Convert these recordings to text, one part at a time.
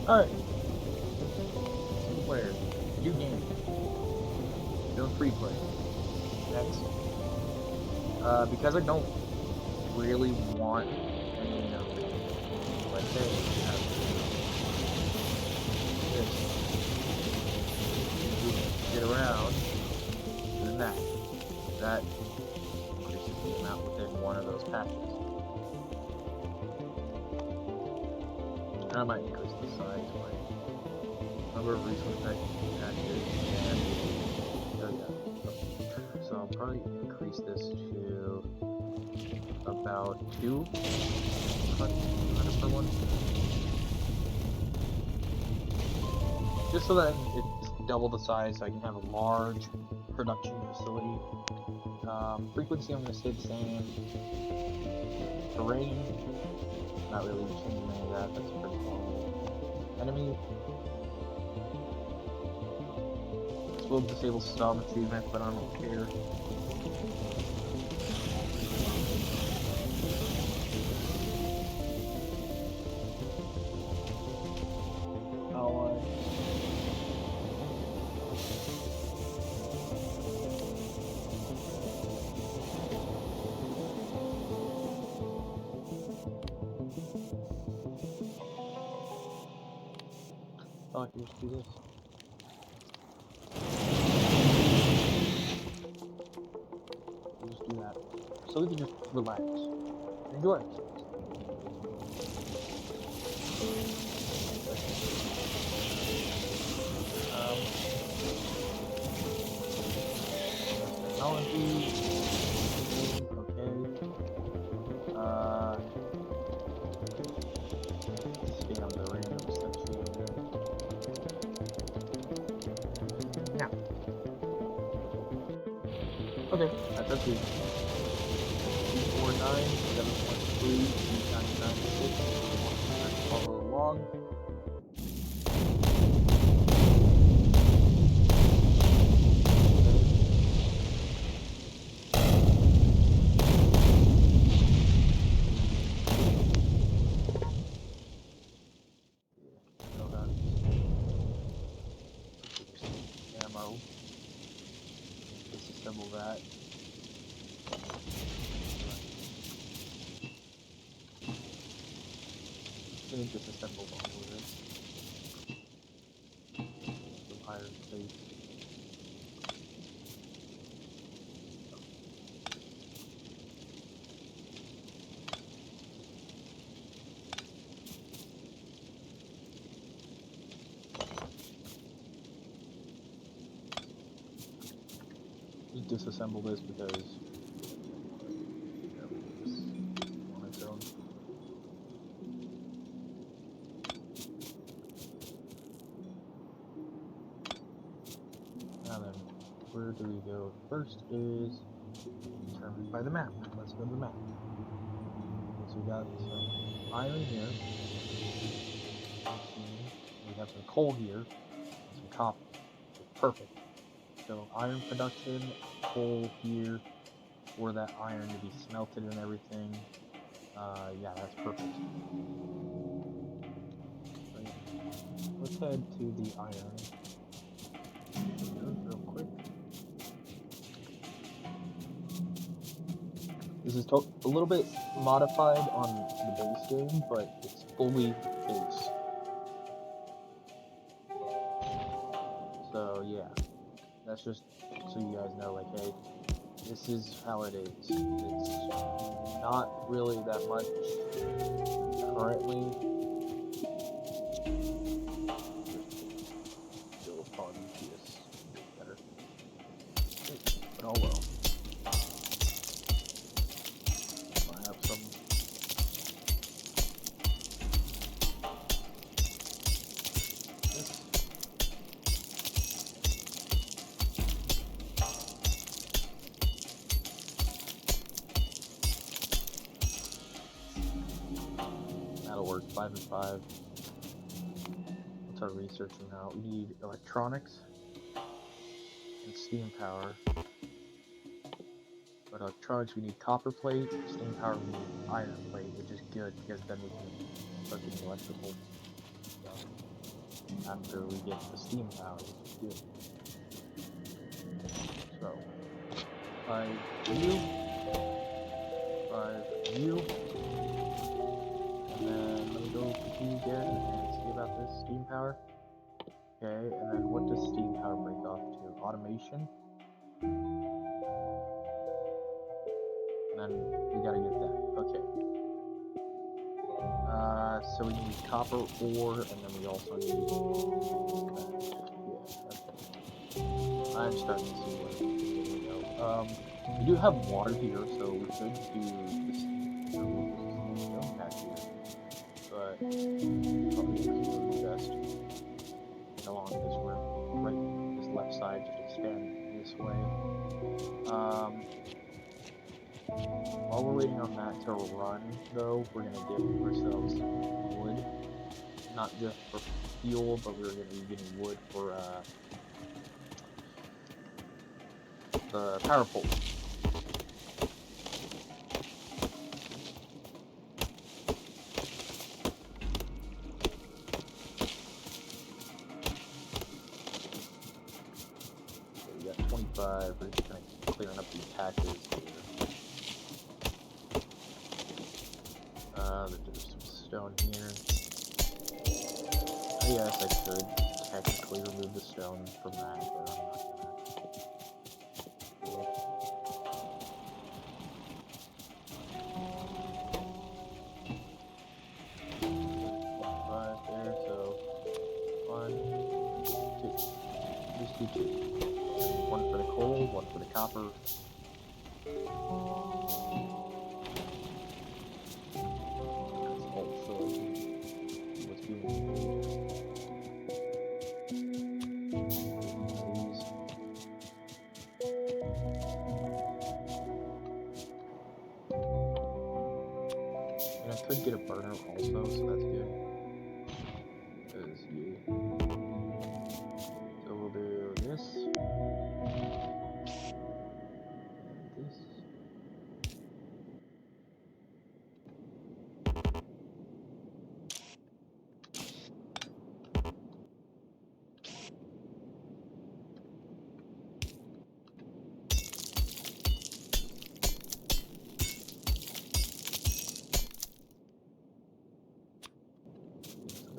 Alright, single player, new game, doing free play. Next. Because I don't really want any, let's say, have this get around, than that. That increases the amount within one of those patches. And I might increase the size by number of resource patches, and there we go. So I'll probably increase this to about 200 per one. Just so that it's double the size, so I can have a large production facility. Frequency, I'm going to stay the same. Terrain, not really changing any of that. That's pretty normal. Enemy. This will disable stop achievement, but I don't care. Oh, I can just do this. I'll just do that. So we can just relax. Enjoy ourselves. Technology. Okay. Stay on the random section. Now. Okay, that's our two. 249, 7.3, 2996. Let's follow along. Ammo. Disassemble that. Didn't disassemble all of it. Some iron plates. Just disassemble this because on its own. Now then, where do we go? First is determined by the map. Let's go to the map. So we got some iron here. We have some coal here. And some copper. Perfect. So iron production, coal here for that iron to be smelted and everything. Yeah, that's perfect. Right. Let's head to the iron real quick. This is a little bit modified on the base game, but it's fully base. So yeah, that's just so you guys know, like, hey, this is how it is. It's not really that much currently. Still upon this better. But oh well. I have some. That'll work. 5 and 5. Let's start researching now. We need electronics and steam power. But electronics, we need copper plate. Steam power, we need iron plate, which is good because then we can start getting electrical stuff. after we get the steam power, which is good. So, 5U, 5U, and then let me go continue again and see about this steam power. Okay, and then what does steam power break off to? Automation. And then we gotta get that. Okay. So we need copper ore, and then we also need. Yeah. Okay. I'm starting to see where we go. We do have water here, so we could do this. Stone patch here, but probably the best. Along this right, this left side, just expand this way. While we're waiting on that to run, though, we're gonna get ourselves wood, not just for fuel, but we're gonna be getting wood for the power pole. So we got 25. We're just kind of clearing up these patches here. There's some stone here. I guess I could technically remove the stone from that, but I'm not gonna. Right there, so 1, 2. Just do 2. One for the coal, one for the copper. Could get a burner also, so that's good. Because you. So we'll do this. And this.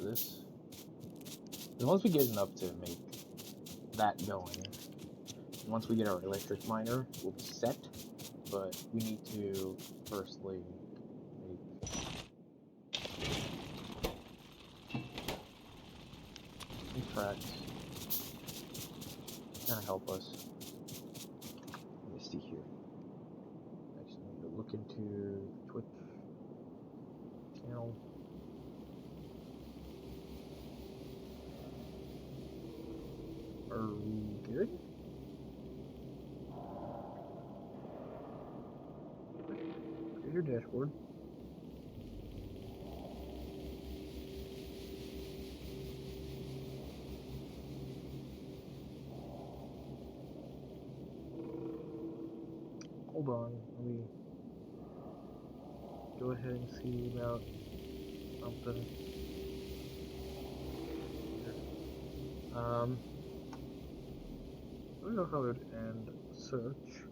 This. And once we get enough to make that going, once we get our electric miner, we'll be set. But we need to firstly make some tracks. Kind of help us. Let me see here. Actually, I need to look into Twitch channel. Are we good? Here's your dashboard. Hold on, let me go ahead and see about something. We'll go ahead and search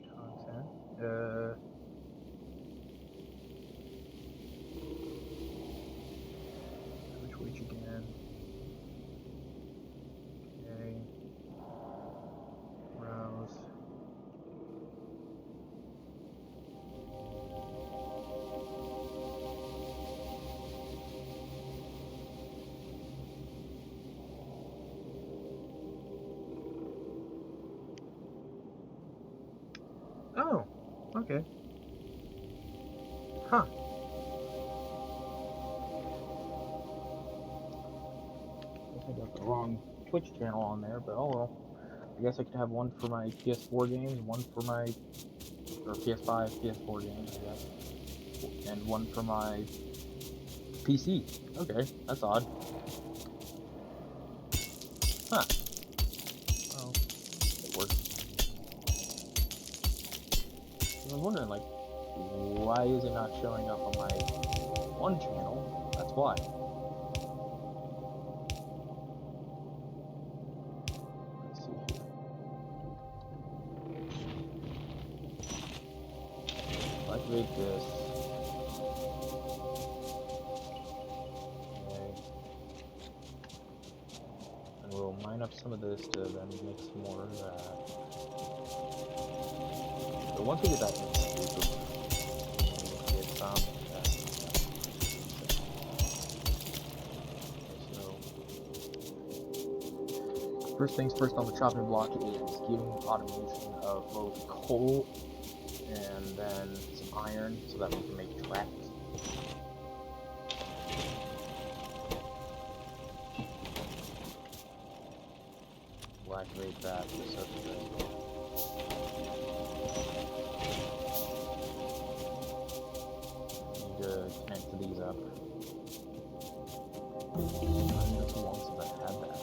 content. Switch again. Okay. Browse. Oh, okay. Huh. I got the wrong Twitch channel on there, but oh well. I guess I could have one for my PS4 games, one for my or PS5, PS4 games, I guess, and one for my PC. Okay, that's odd. Huh. Well, it works. I was wondering, like, why is it not showing up on my one channel? That's why. activate this. Okay. And we'll mine up some of this to then make some more of that. So once we get that, get some. First things first on the chopping block is giving automation of both coal and then some iron so that we can make tracks. We'll activate that just so that need to connect these up. Just once as I had that.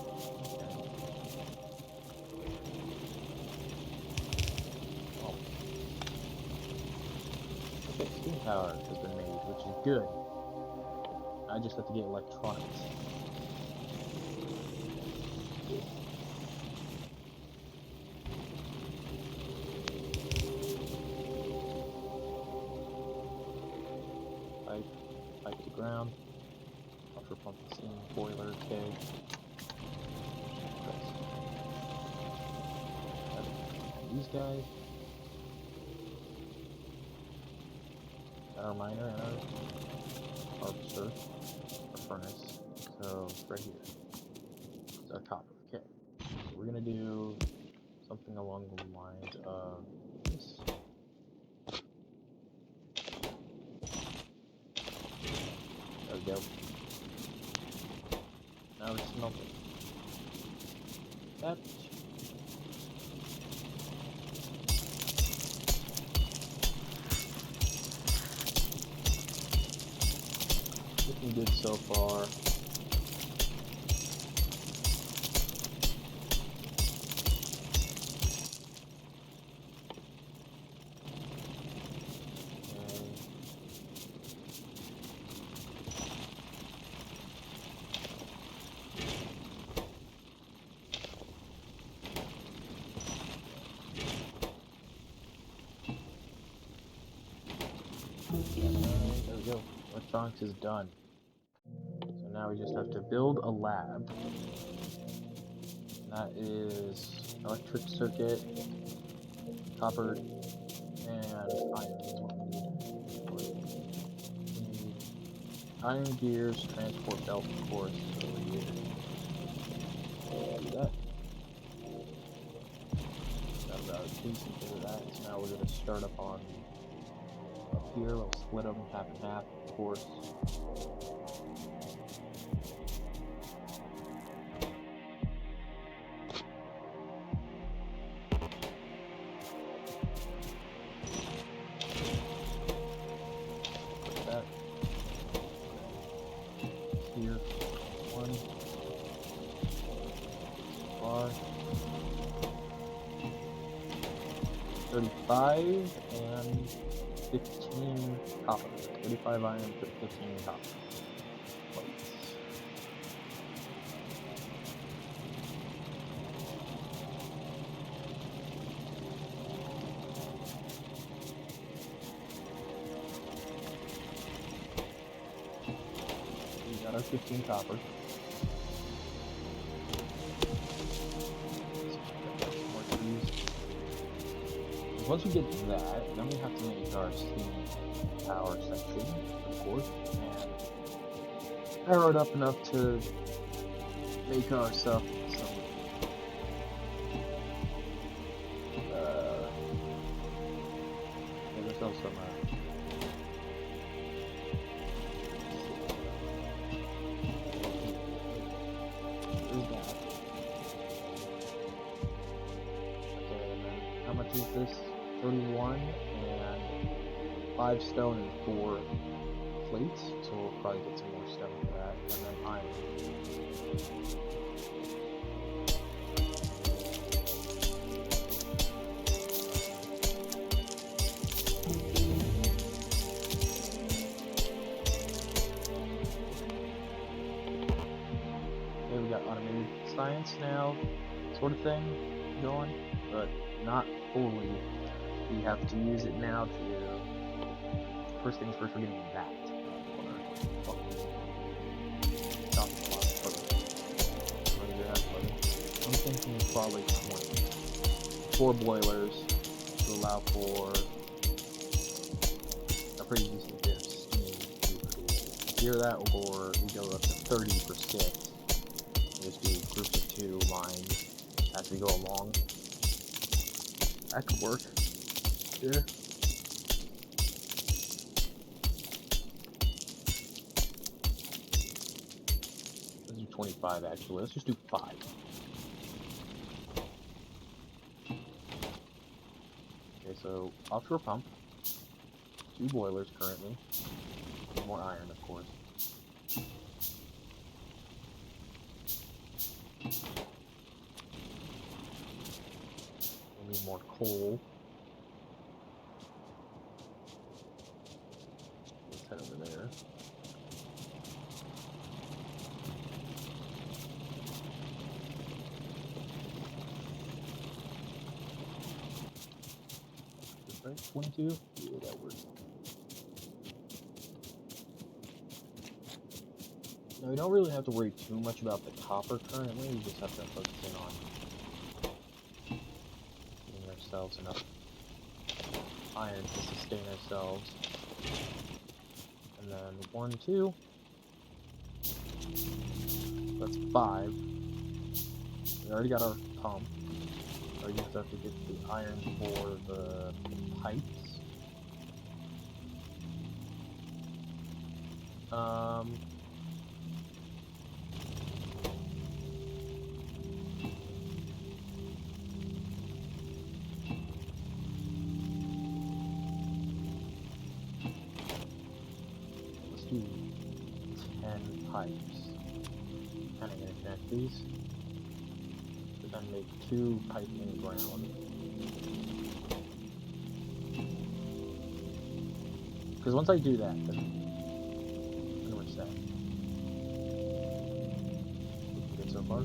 Okay, steam power has been made, which is good. I just have to get electronics. Pipe to ground. Buffer pump the steam boiler, okay. These guys. Our miner and our harvester, our furnace. So right here. It's our copper. Okay. So we're gonna do something along the lines of this. There we go. Now it's smelting. That. Looking good so far. There we go. Electronics is done. So now we just have to build a lab. That is electric circuit, copper, and iron is what we need. Iron gears, transport belt, of course, over here. Do that. Got about a decent bit of that. So now we're going to start up on up here. We'll split them half and half, of course. Here, 1 bar, 35 and 15 copper. 35 iron, 15 copper. Plates. Got our 15 copper. Once we get to that, then we have to make our steam power section, of course, and power it up enough to make our stuff some make ourselves some how much is this? 31 and 5 stone and 4 plates, so we'll probably get some more stone for that, and then iron. Okay, we got automated science now, sort of thing, going, but not fully. We have to use it now to first things first, we're getting that. Stop a lot further. I'm thinking probably 20. 4 boilers to allow for a pretty decent bit of steam. Either that or we go up to 30 per stick. Just do groups of 2 lines as we go along. That could work. Yeah. Let's do 25 actually. Let's just do 5. Okay, so offshore pump. 2 boilers currently. More iron, of course. We need more coal. Let's head over there. Is that 22? Yeah, that works. Now, we don't really have to worry too much about the copper currently, we just have to focus in on getting ourselves enough iron to sustain ourselves. And then 1, 2. That's 5. We already got our pump. So I just have to get the iron for the pipes. Let's do 10 pipes. Kind of gonna connect these. But then make 2 pipe in ground. Because once I do that, then we're set. Good so far.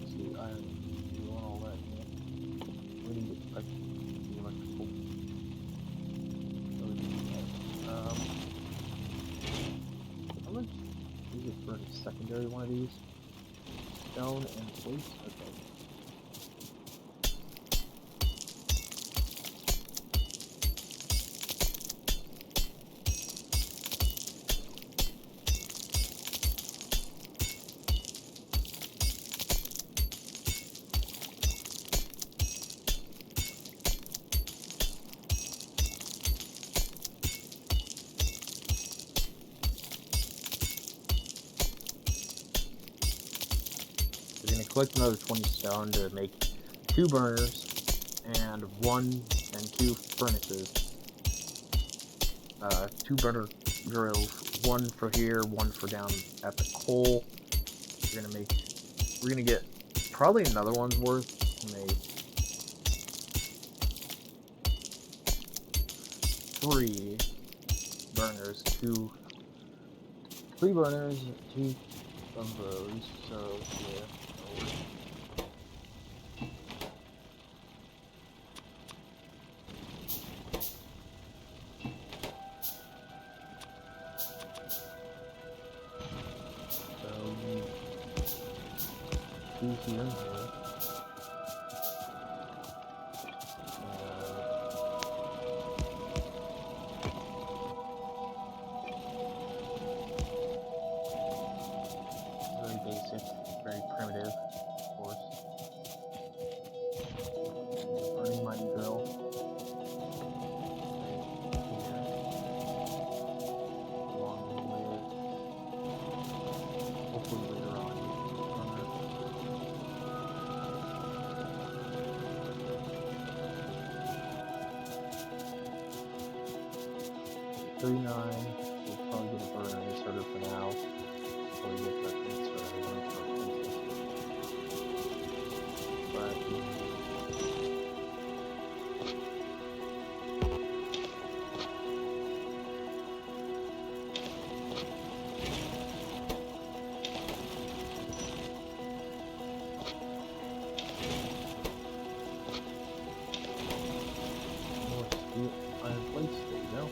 See, iron, we want all that. We need to get like the electrical. How much is it for a secondary one of these? Stone and plate? Okay. We're going to collect another 20 stone to make 2 burners and 1 and 2 furnaces. 2 burner drills, 1 for here, 1 for down at the coal. We're gonna get probably another one's worth to make 3 burners, 3 burners, 2 of those, so yeah. Here. Very basic, very primitive, of course. Burning mighty drill. Along with, hopefully later on. 39, we'll probably get a burner inserter for now, before we get that inserter. But few iron plates. There you go.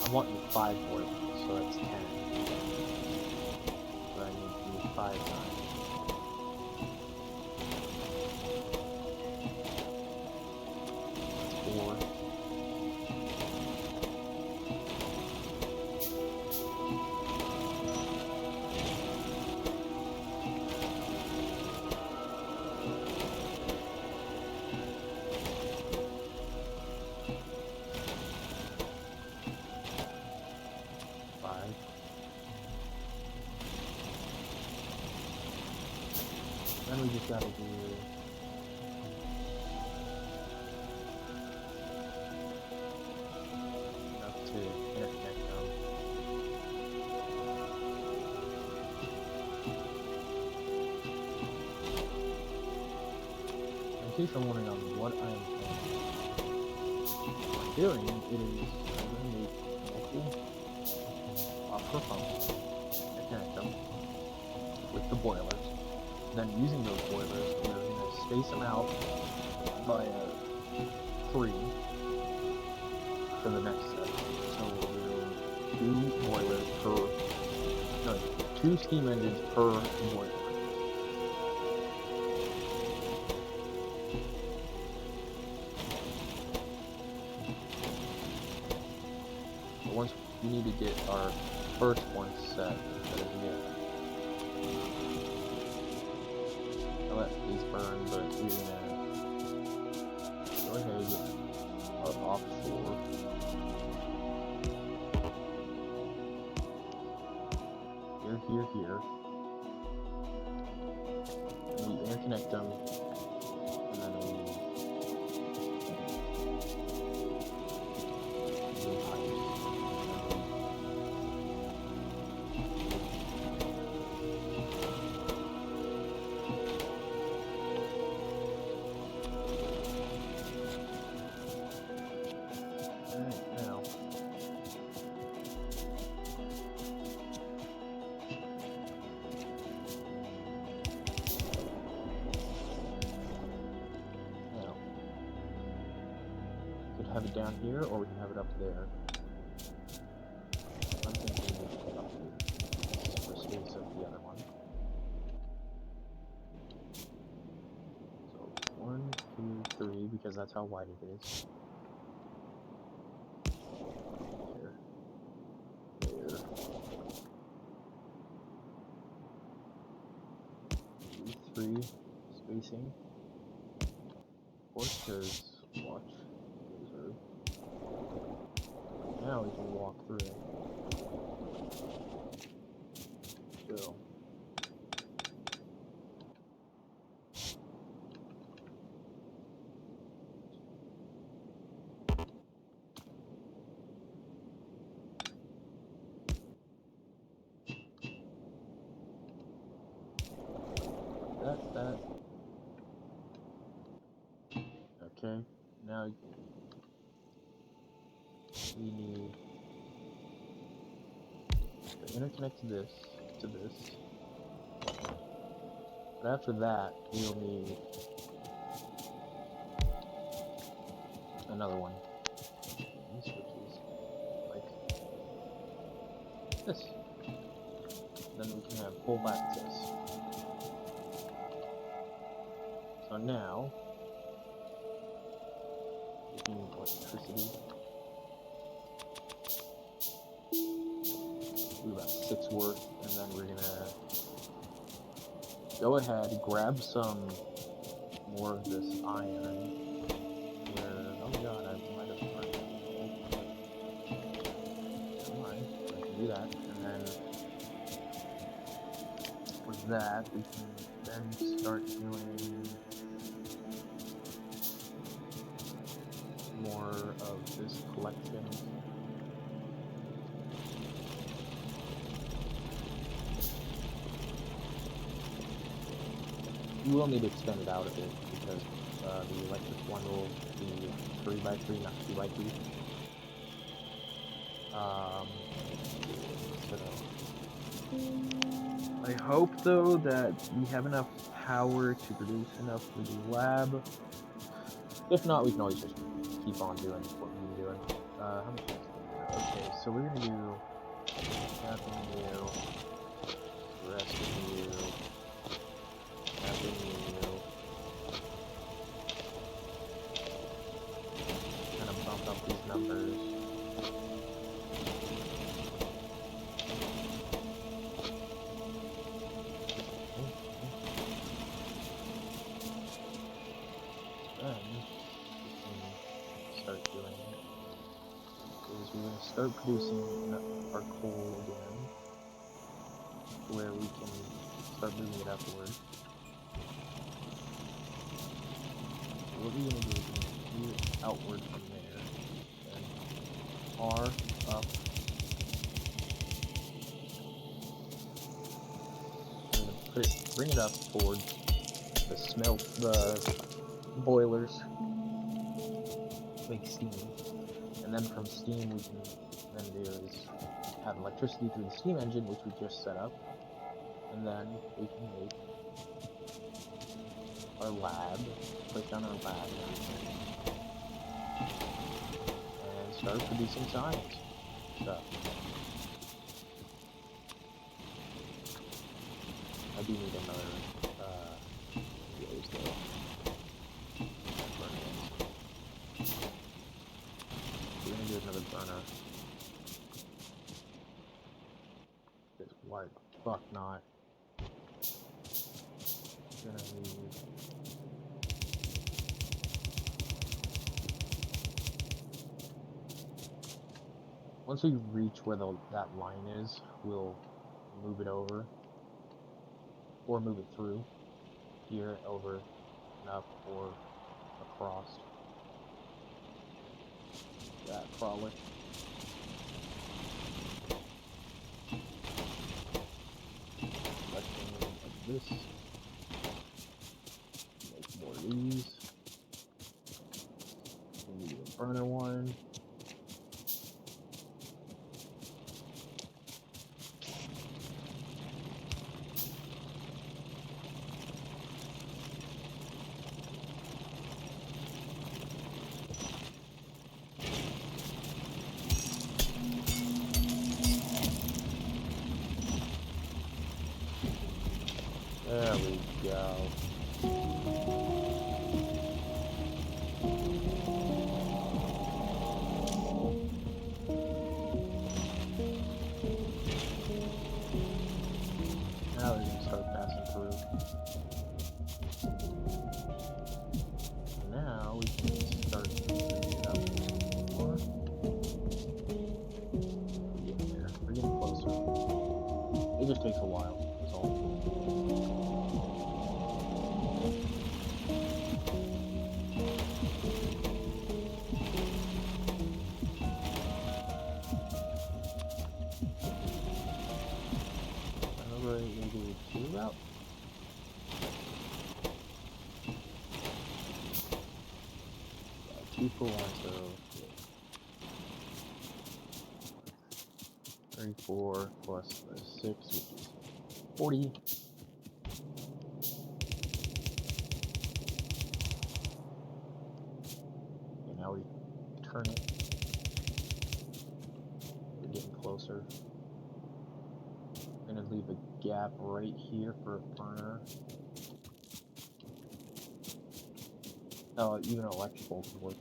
I want 5 more, so that's 10. But I need to do 5 times. That's 4. Then we just gotta do enough to interconnect them. In case I'm wondering on what I am doing, it is I'm going to make multiple opera pumps and connect them with the boilers. Then using those boilers, we're going to space them out by 3 for the next step. So we'll do 2 boilers per, no, 2 steam engines per boiler. But once we need to get our first one set, I'll let these burn, but we're gonna go ahead and get our offshore. Here. And we interconnect them, and then we do pipes. Have it down here, or we can have it up there. I'm thinking up here for space of the other one. So 1, 2, 3, because that's how wide it is. There. 3 spacing. Of course, because watch. Now we can walk through it. Still. That. Okay, now we need to interconnect this to this. But after that, we'll need another one. Which is like this. Then we can have full access. So now, we need electricity. Do about 6 worth, and then we're gonna go ahead, grab some more of this iron. Oh god, I might have marked it. Never mind, I can do that, and then with that, we can then start doing more of this collection. You will need to extend it out a bit because the electric one will be 3x3, not 2x2. So I hope though that we have enough power to produce enough for the lab. If not, we can always just keep on doing what we've been doing. How much is it? Okay, so we're gonna do nothing new, rest of new, nothing new. Kind of bump up these numbers. Start producing our coal again, where we can start moving it upward. What we're going to do is we're going to move it outward from there, and R up. We're going to bring it up towards the boilers, make steam, and then from steam we can then do is have electricity through the steam engine, which we just set up, and then we can make our lab, put down our lab and everything, and start producing science stuff. I do need another fuse though. We're gonna do another burner. Because why the fuck not? Gonna leave. Once we reach where that line is, we'll move it over. Or move it through. Here, over, and up, or across. That probably. Like this. Make more of these. We need a burner one. There we go. Now we can start passing through. Now we can start bringing it up more. We're getting there. We're getting closer. It just takes a while. That's all. Maybe 2 out. Yeah, 2 for 1, so 34 plus the 6, which is 40. Okay, now we turn it. We're getting closer. We're gonna leave a gap right here for a burner. Oh, even electrical can work.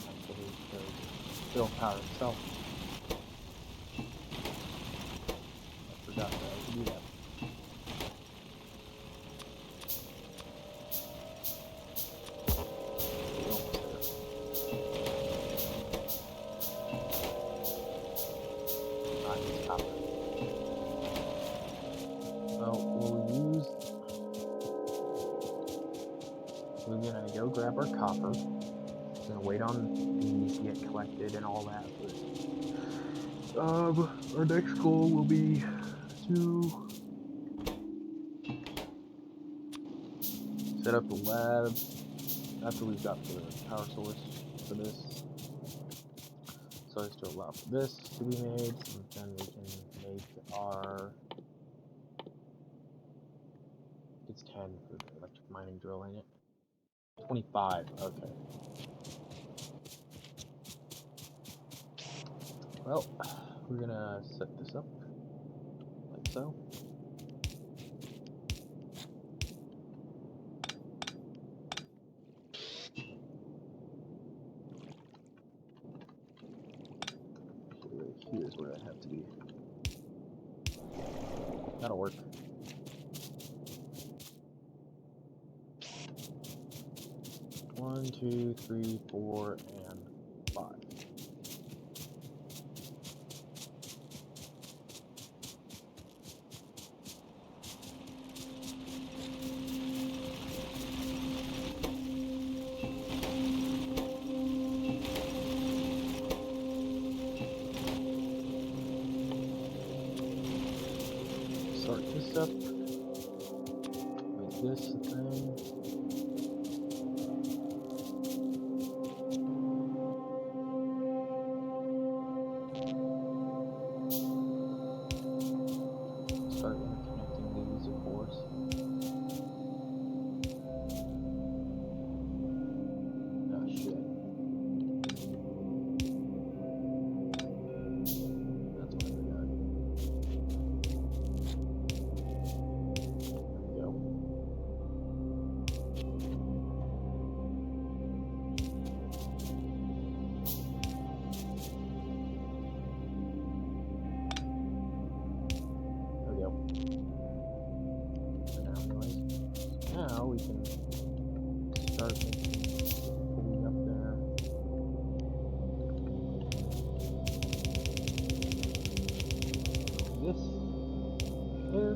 Actually, because it'll power itself. I forgot that I could do that. We're gonna go grab our copper. Gonna wait on these to get collected and all that. But, our next goal will be to set up the lab after we've got the power source for this. So as to allow for this to be made, and then we can make our. It's 10 for the electric mining drill, ain't it? 25. Okay. Well, we're gonna set this up like so. Here's where I have to be. That'll work. One, two, three, 4, and 5. Start this up. Make this a thing. Start interconnecting these, of course. Oh shit. That's what I got. There we go. There we go. Now we can start pulling up there. This here.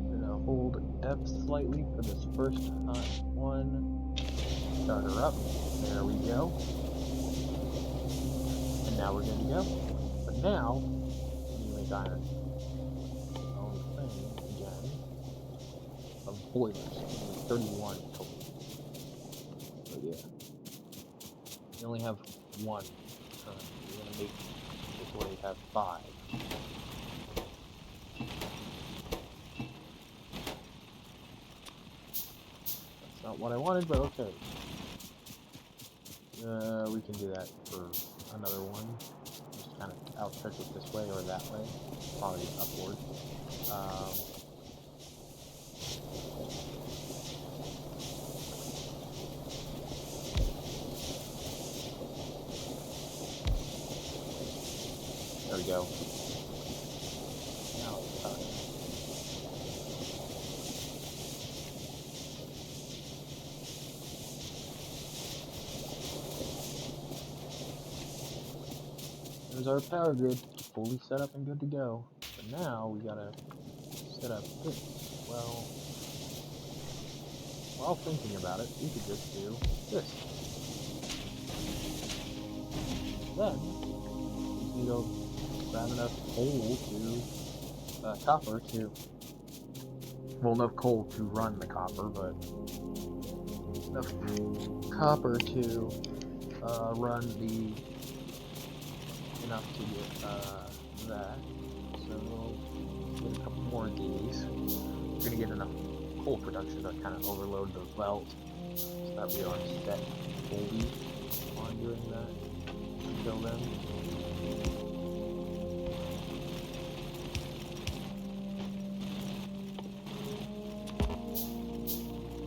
We're gonna hold F slightly for this first one. Start her up. There we go. And now we're good to go. But now we need to make iron. Of boilers, 31 total. So yeah, we only have one currently. We're gonna make this way have 5. That's not what I wanted, but okay. We can do that for another one. Just kind of outstretch it this way or that way. Probably upward. There we go. Now it's done. There's our power grid, fully set up and good to go. But now we gotta set up this. Well, while thinking about it, we could just do this. Then, we go grab enough coal to, copper to, well, enough coal to run the copper, but enough copper to, run the, enough to get, that. So, get a couple more of these. We're gonna get enough coal production to kind of overload the belt, so that we are set fully on doing that until then.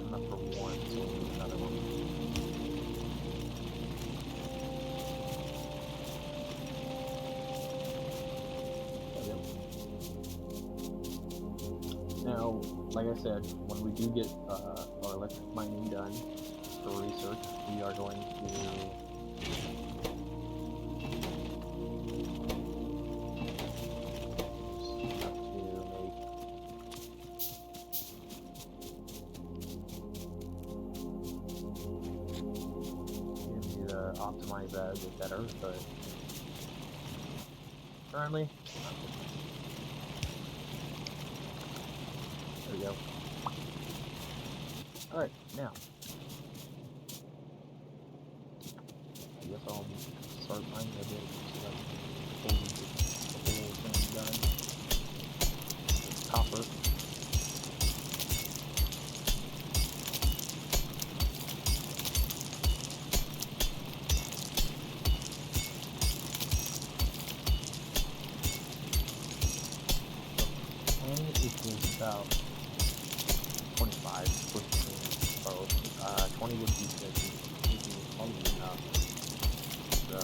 Enough for one, so we'll do another one. Now, like I said, when we do get our electric mining done for research, we are going to optimize that a bit better, but currently, there we go. Alright, now, I guess I'll start mining a bit so that the whole thing done. It's copper. Equals about 25, pushing both. 20 would be good, probably enough. So,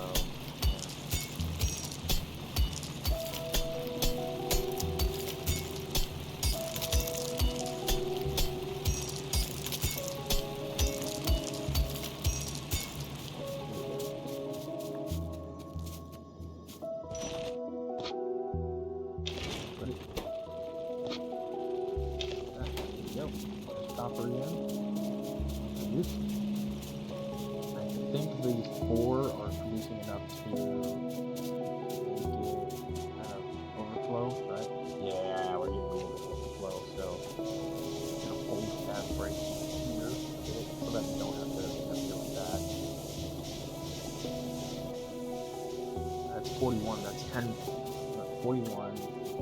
copper again. I think these 4 are producing enough to make it kind of overflow, right? Yeah, we're getting a little bit overflow, so I'm gonna hold that right here so that we don't have to deal with that. That's 41, that's 10, 41,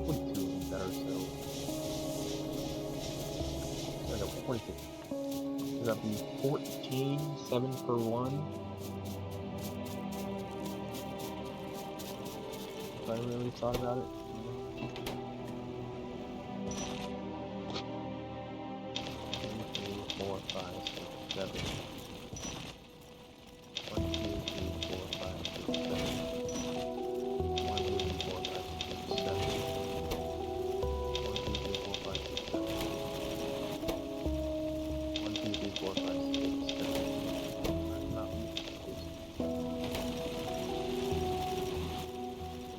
42 is better, so. 42. So that'd be 14, 7 per 1. If I really thought about it. 2, 3, 4, 5, 6, 7. 1, 2, 3, 4, 5, 6, 7. 1, 2, 3, 4, 5, 6, 7. 1, 2, 3, 4, 5, 6, 7. 1, 2, 3, 4, 5, 6, 7.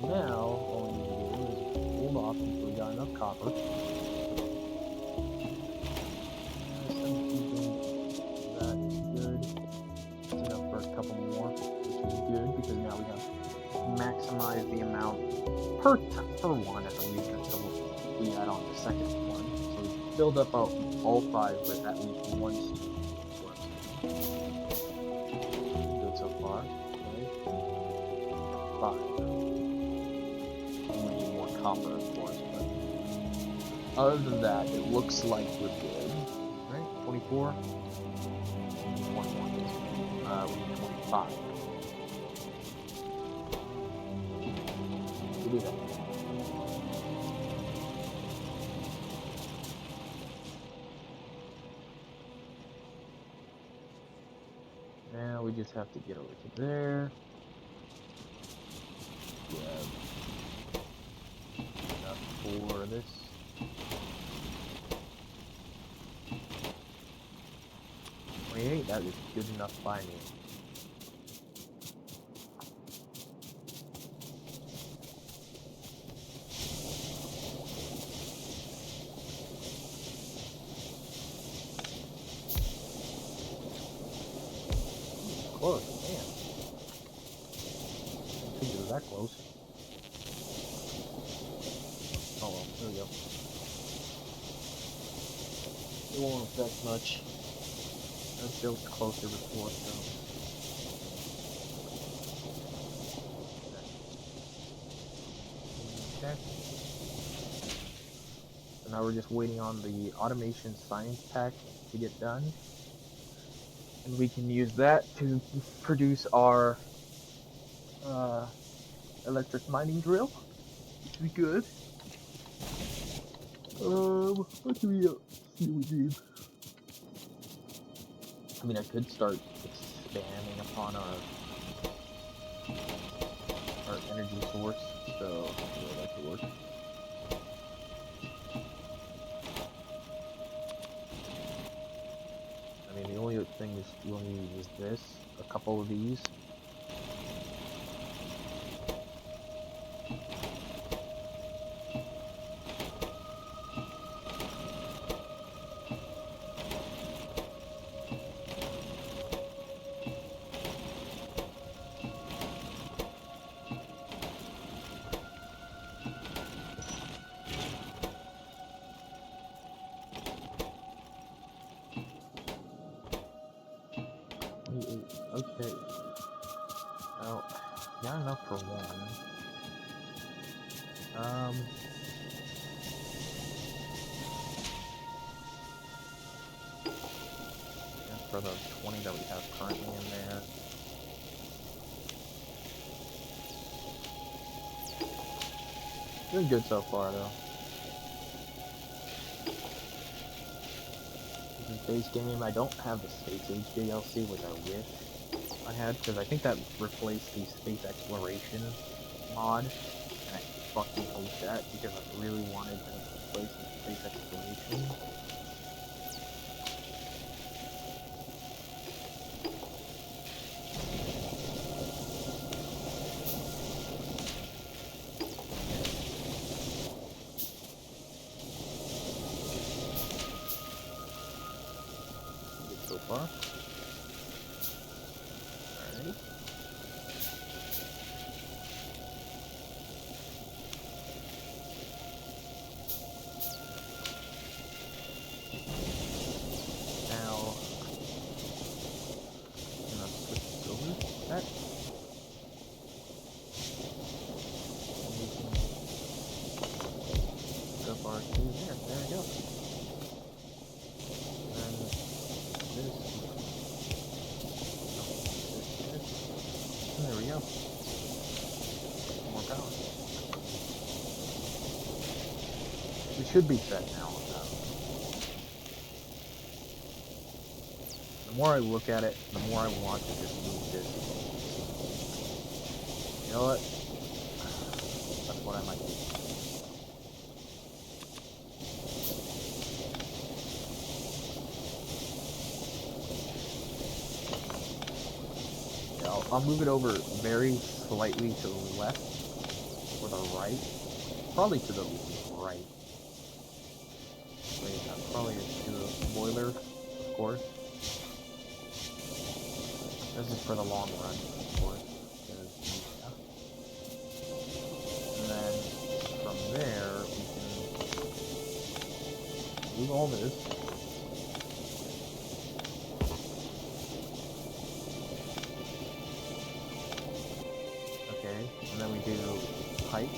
Now, all we need to do is hold off until we got enough copper. 17, that is good. That's enough for a couple more, which is good because now we have maximized the amount per one at least until we add on the second one. So we build up all 5 with at least 1 seed. Good so far. Okay. 5. We need more copper, of course, but other than that, it looks like we're good. Right? 24. We need 1 more. We need 25. We'll do that. Now we just have to get over to there. Enough for this. That is good enough by me. Close, man. I think it was that close. Oh well, there we go. It won't affect much. I've built closer before, so. Okay. So now we're just waiting on the automation science pack to get done. And we can use that to produce our electric mining drill, which would be good. What do we need? I mean, I could start expanding upon our energy source, so hopefully that could work. I mean, the only thing is we'll need is this, a couple of these. 28. Okay. Well, not enough for one. And for the 20 that we have currently in there. Doing good so far, though. This is base game. I don't have the Space Age DLC, which I wish I had, because I think that replaced the Space Exploration mod, and I fucking hate that, because I really wanted to replace the Space Exploration. So far. Alright. Now, I'm gonna switch this over. That. So far, there we go. And this. There we go. More power. It should be set now. The more I look at it, the more I want to just move this. You know what? That's what I might do. Yeah, I'll move it over very slightly to the left or the right. Probably to the right. Wait, probably to the boiler, of course. This is for the long run, of course. Yeah. And then from there, we can move all this. Okay, and then we do pipe,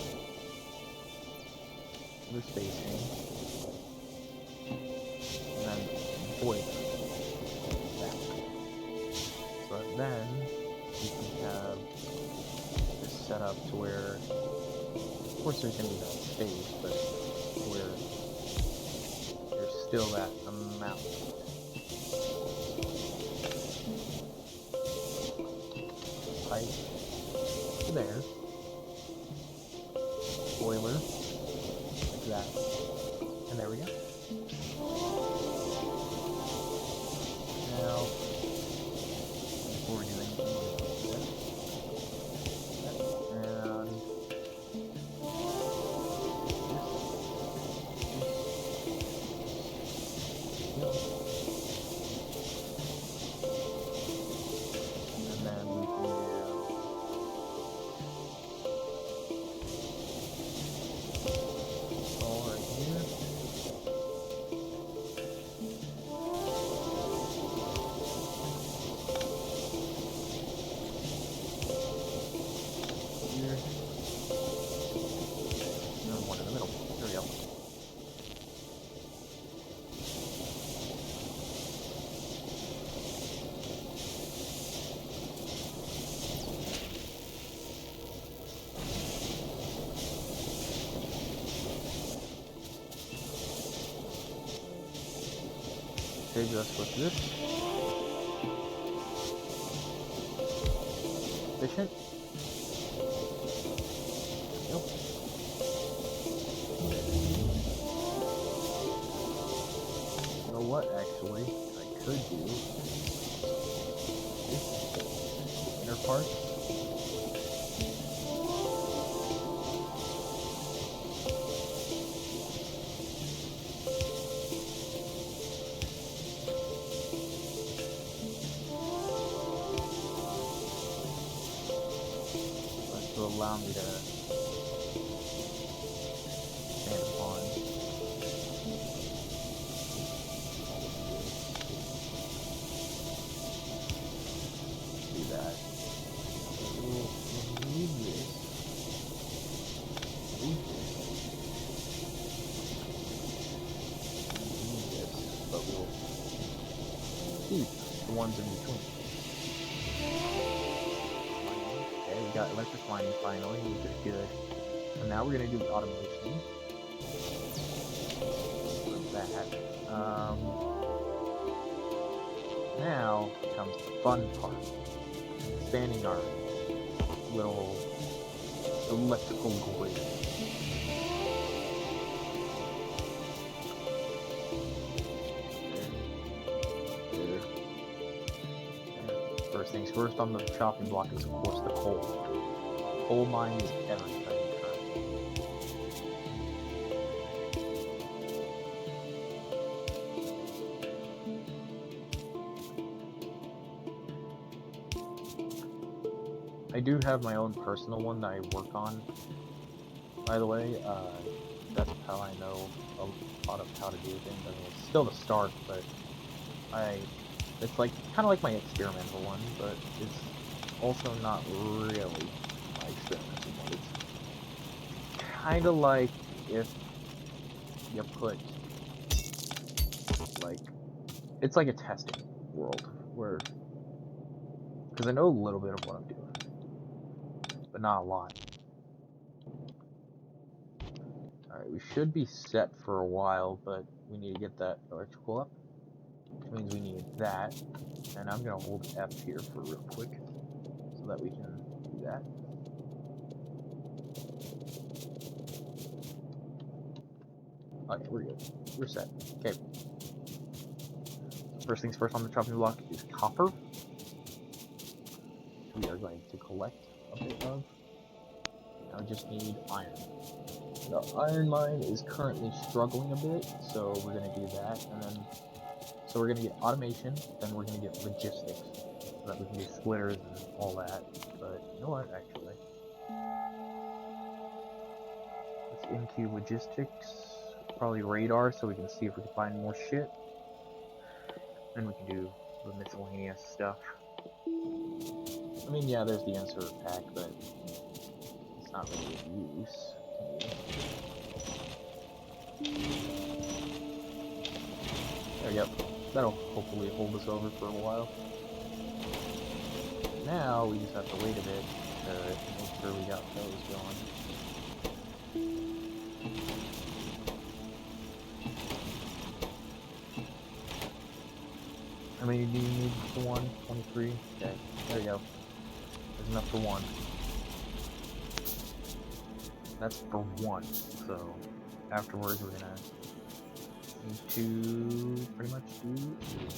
the spacing, and then boiler. But then you can have this set up to where, of course, there's going to be no space, but where there's still that amount. Pipe to there, boiler, like that, and there we go. Now, before we do anything, we'll do that. And then we can do all right here. One in the middle. There we go. Okay, just with this. Efficient. Nope. You know what, actually, I could do this inner part. To allow me to stand upon. ones in between. Okay, we got electric mining finally, which is good. So now we're gonna do the automation. That. Now comes the fun part. Expanding our little electrical grid. There. First things first on the chopping block is of course the coal. Coal mine is everything currently. I do have my own personal one that I work on, by the way. That's how I know a lot of how to do things. I mean, it's still the start, but it's like kind of like my experimental one, but it's also not really my experimental one. It's kind of like if you put like it's like a testing world where, because I know a little bit of what I'm doing, but not a lot. Alright, we should be set for a while, but we need to get that electrical up, which means we need that, and I'm gonna hold F here for real quick so that we can do that. Okay, we're good. We're set. Okay. First things first on the chopping block is copper. We are going to collect a bit of. Now we just need iron. The iron mine is currently struggling a bit, so we're going to do that, and then so we're going to get automation, then we're going to get logistics, so that we can do splitters and all that. But you know what, actually, let's in-queue logistics, probably radar, so we can see if we can find more shit. Then we can do the miscellaneous stuff. I mean, yeah, there's the insert pack, but it's not really of use to me. There we go. That'll hopefully hold us over for a while. Now we just have to wait a bit to make sure we got those going. How many do you need for one? 23? Okay, there you go. There's enough for one. That's for one, so afterwards we're gonna need to pretty much do is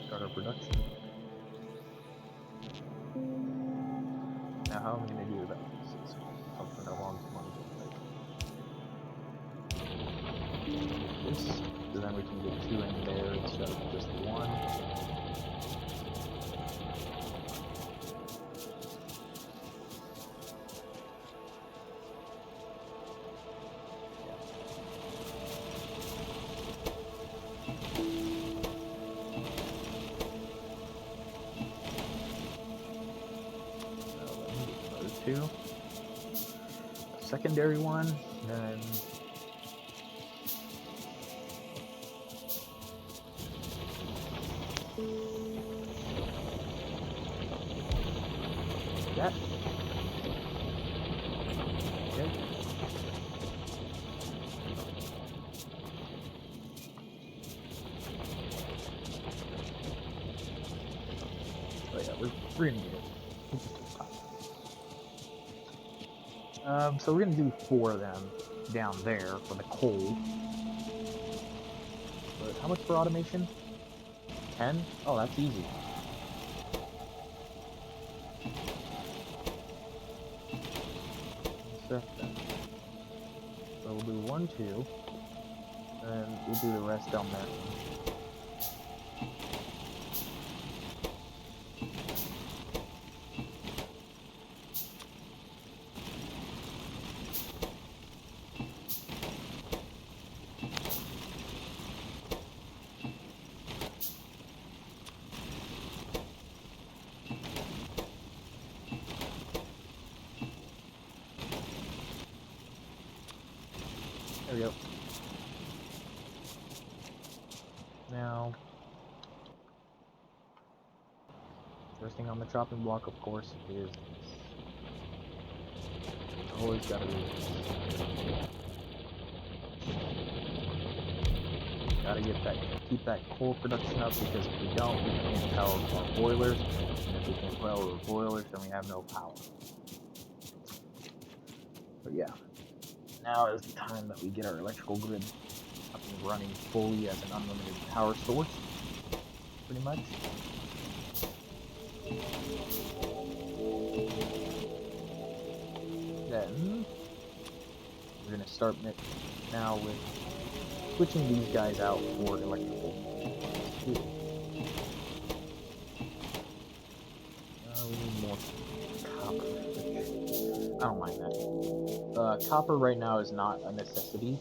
start our production. Now how am I gonna do that? This is something along the lines of like this, so then we can get two in there instead of just one. Two. Secondary one, then that. Okay. Oh yeah, we're gonna get it. So we're gonna do 4 of them down there for the coal. But how much for automation? 10? Oh, that's easy. So we'll do 1, 2, and we'll do the rest down there. There we go. Now, First thing on the chopping block, of course, is always gotta do this. Gotta keep that coal production up, because if we don't, we can't power our boilers, and if we can't power our boilers, then we have no power. But yeah, now is the time that we get our electrical grid up and running fully as an unlimited power source, pretty much. Then we're gonna start now with switching these guys out for electrical. We need more copper, which I don't mind that. Copper right now is not a necessity,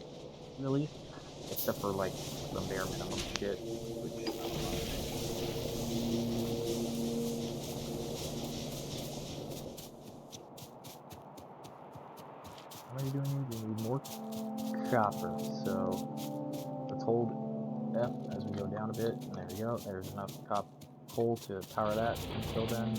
really, except for like the bare minimum shit, which what are you doing? We need more copper, so let's hold F as we go down a bit, and there we go, there's enough coal to power that until then.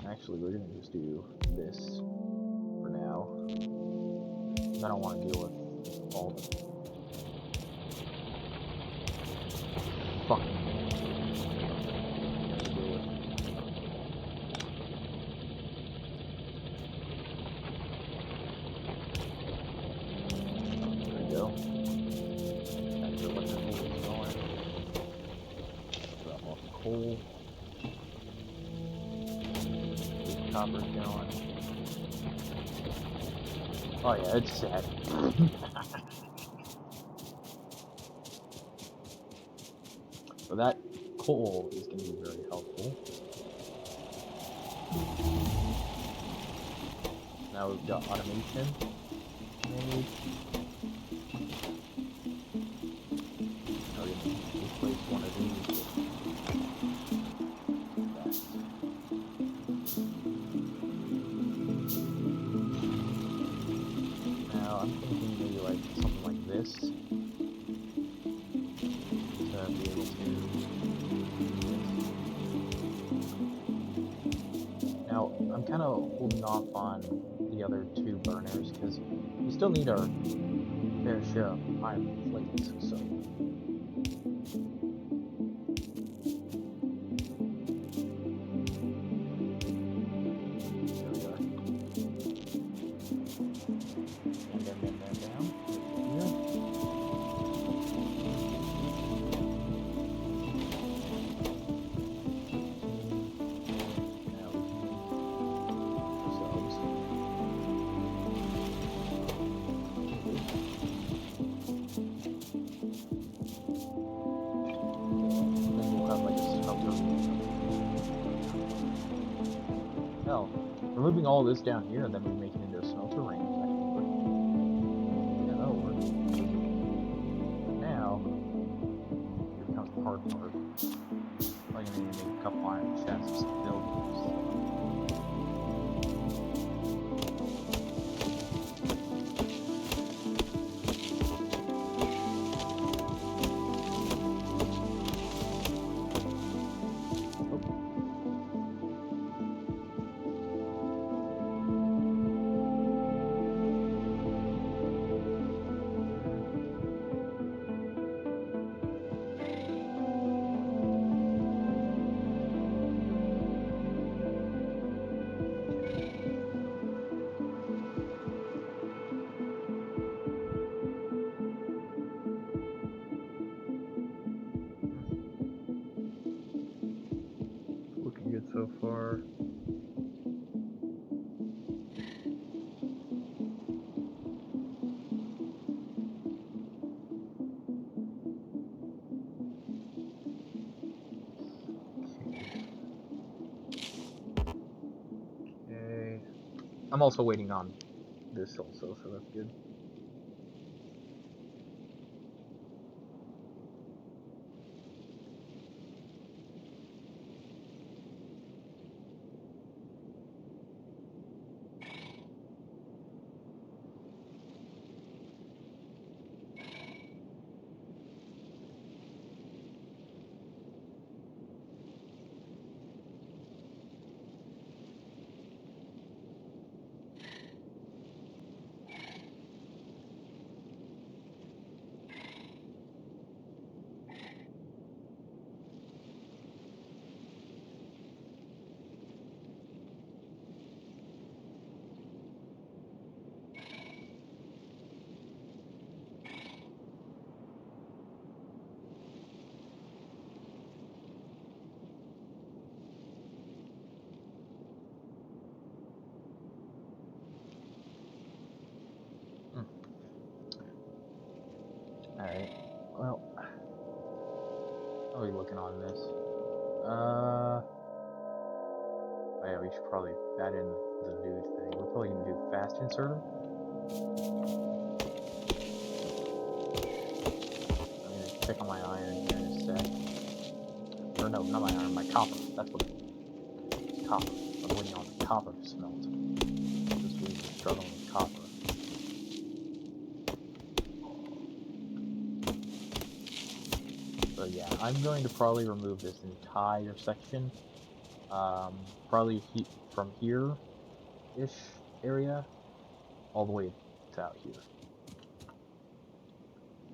Actually, we're gonna just do this for now. I don't want to deal with all the fucking there we go. That's the electrical is going. Drop off the coal. Copper's going. Oh yeah, it's set. So that coal is going to be very helpful. Now we've got automation made. Now we're going to replace one of these. Now I'm thinking maybe like something like this to be able to. Now I'm kind of holding off on the other two burners because we still need our fair share of iron plates. So. Hell, we're moving all this down here and then we make it into a smelter ring. Yeah, that'll work. Now, here comes the hard part. I'm gonna need to make a couple iron chests to build looking good so far. Okay. I'm also waiting on this also, so that's good. Alright, well, how are we looking on this? Oh yeah, we should probably add in the nude thing. We're probably gonna do fast inserter. I'm gonna check on my iron here in a sec. Or no, not my iron, my copper. That's what it's copper. I'm waiting on the copper to smelt. This week we're struggling with copper. So yeah, I'm going to probably remove this entire section. Probably from here-ish area all the way to out here.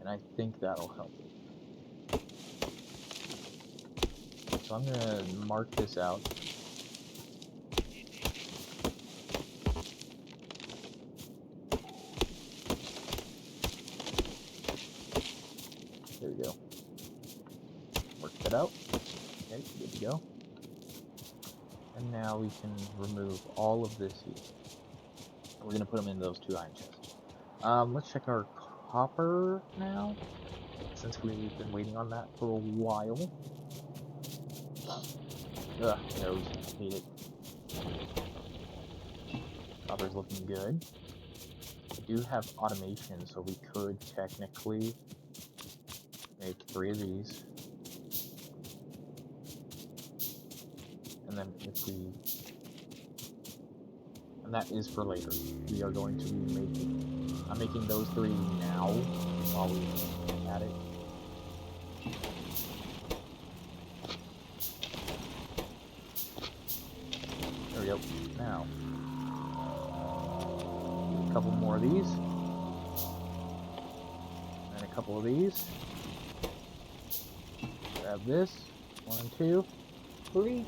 And I think that'll help it. So I'm gonna mark this out. There we go. Work that out. Okay, good to go. And now we can remove all of this here. We're gonna put them in those 2 iron chests. Let's check our copper now, since we've been waiting on that for a while. Ugh, nose, hate it. Copper's looking good. We do have automation, so we could technically make 3 of these. And then if we... And that is for later. We are going to be making... I'm making those 3 now, while we add it. There we go. Now, a couple more of these. And a couple of these. Grab this. 1, 2, 3.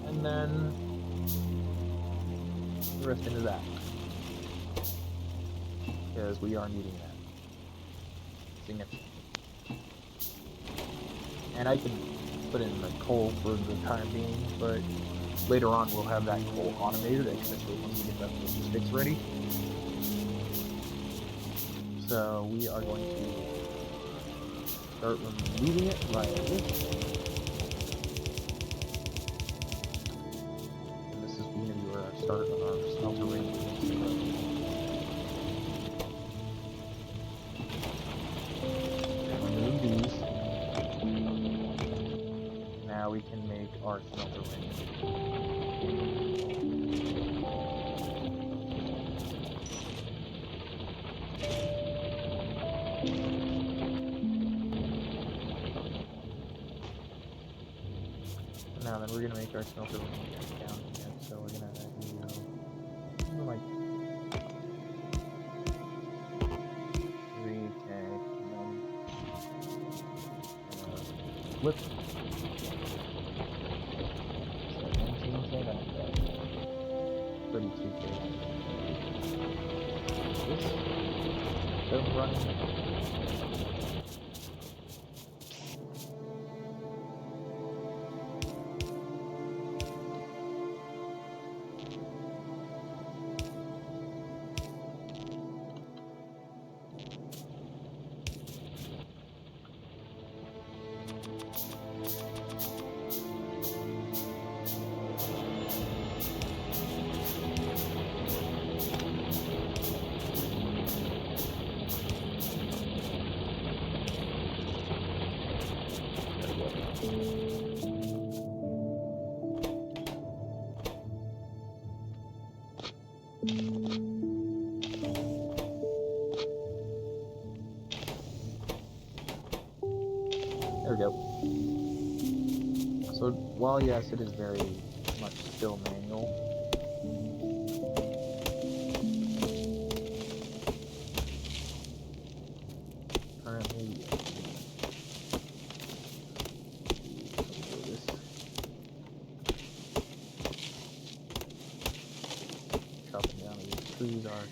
And then the rest into that. Because we are needing that. Significant. And I can put in the coal for the time being, but later on we'll have that coal automated, especially once we get that logistics ready. So we are going to start removing it via this. And this is going to be where I start on our smelter ring. Remove these. Now we can make our smelter ring. Now then we're gonna make our smelter ring down here, so we're gonna do like 3 tag and then flip. Pretty cheap. This don't run. There we go. So while yes, it is very much still manual, currently chopping down these trees are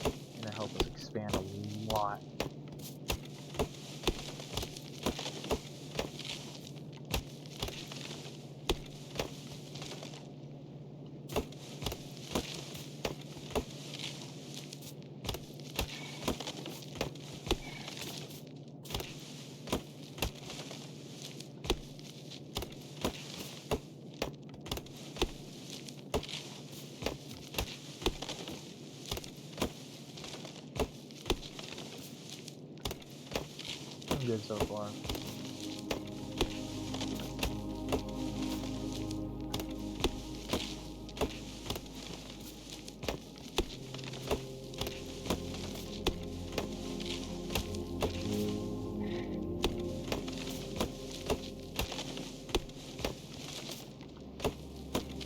going to help us expand a lot. good so far.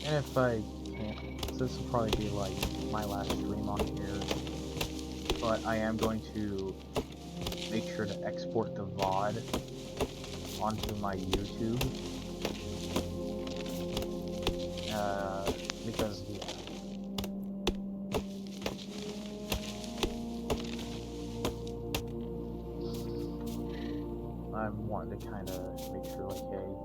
And if I can't, this will probably be like my last stream on here, but I am going to make sure to export the VOD onto my YouTube, because yeah, I'm wanting to kind of make sure, like, hey,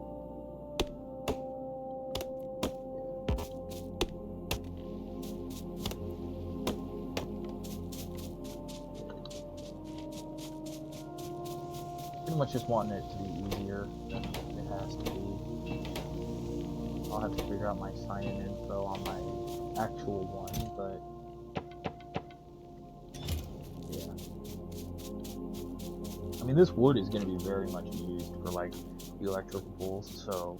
pretty much just wanting it to be easier than it has to be. I'll have to figure out my sign-in info on my actual one, but yeah. I mean, this wood is going to be very much used for like the electrical poles, so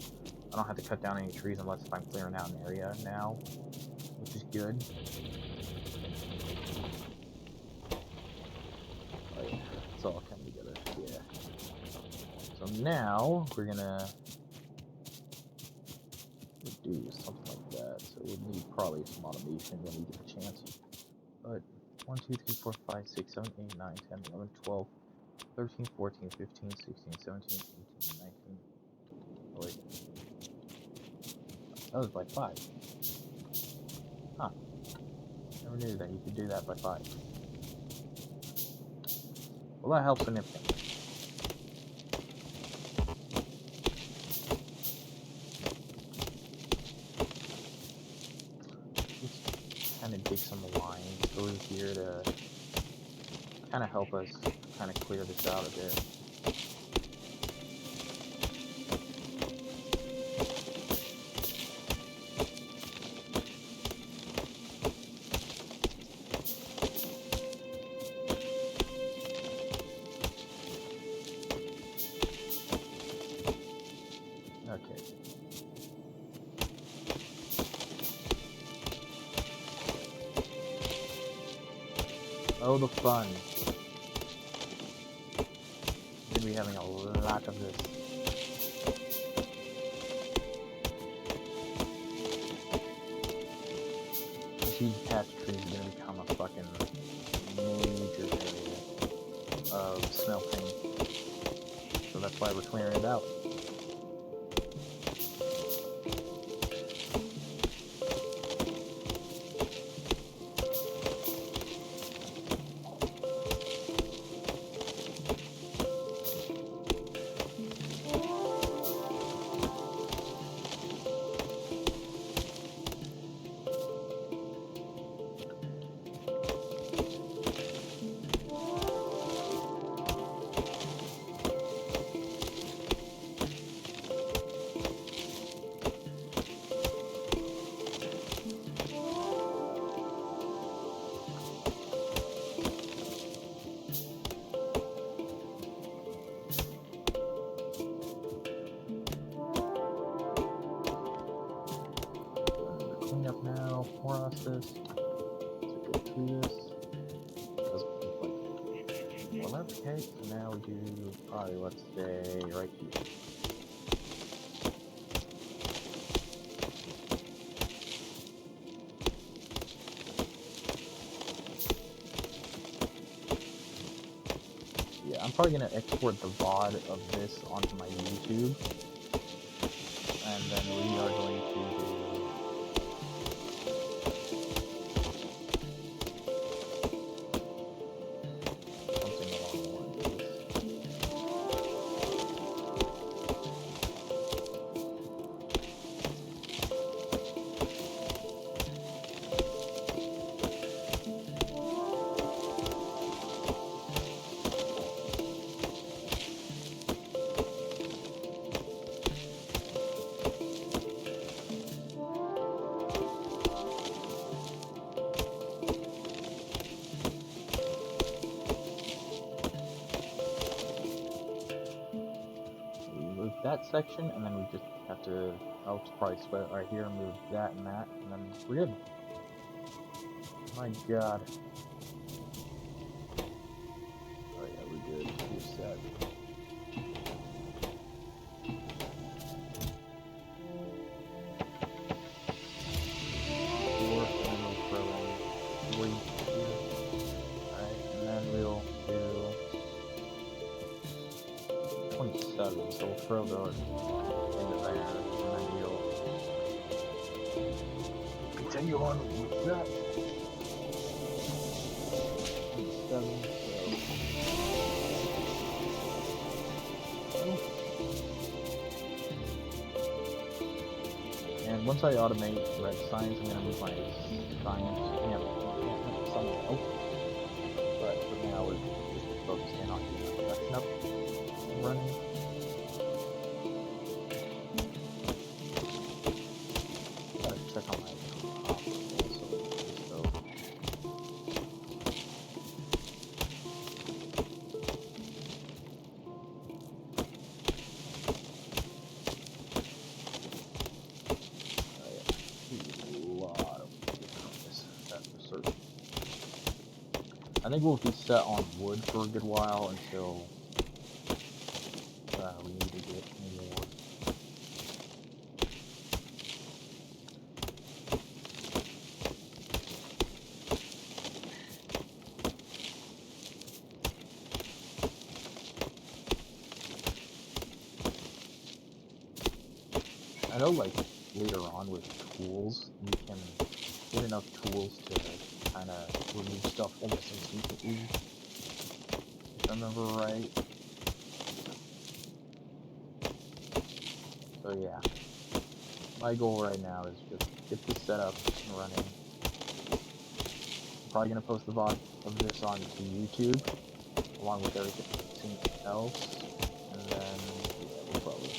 I don't have to cut down any trees unless if I'm clearing out an area now, which is good. Like, it's all coming together, yeah. So now we're gonna do something like that. So we'll need probably some automation when we get a chance. But 1, 2, 3, 4, 5, 6, 7, 8, 9, 10, 11, 12, 13, 14, 15, 16, 17, 18, 19. Oh wait. That was by 5. Huh. Never knew that you could do that by 5. Well, that helps significantly. Just kind of dig some lines through here to kind of help us kind of clear this out a bit. Okay. Oh, the fun. We're gonna be having a lot of this. This huge patch tree is gonna become a fucking major area of smelting. So that's why we're clearing it out. Clean up now, process. So go through this. Doesn't look like, well, that's okay. So now we do probably, let's say, right here. Yeah, I'm probably gonna export the VOD of this onto my YouTube, and then we are going to do something along the lines of this. that section, and then we just have to, I'll probably split it right here, move that, and then we're good. My god. Oh yeah, we're good. We're set. Four, and then we'll throw in 3 here. Alright, and then we'll do 27, so we'll throw those into there, and then we'll continue on with that. 27, and once I automate red signs, I'm going to move my signs. Can't sign out. But for now, we're just focusing on getting the production up and running. Gotta check on my I think we'll be set on wood for a good while until we need to get more. I know, like, later on with tools, you can get enough tools to kind of remove stuff almost instantly, if I remember right. So yeah, my goal right now is just get this set up and running. I'm probably going to post the VOD of this on YouTube, along with everything else, and then we'll probably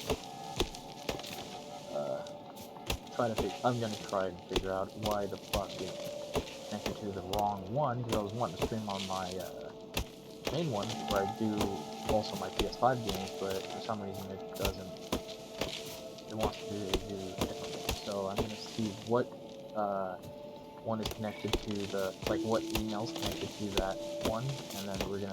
I'm going to try and figure out why the fuck it's connected to the wrong one, because I was wanting to stream on my main one, where I do also my PS5 games, but for some reason it wants to do differently. So I'm going to see what one is connected to the, like what email's connected to that one, and then I'm going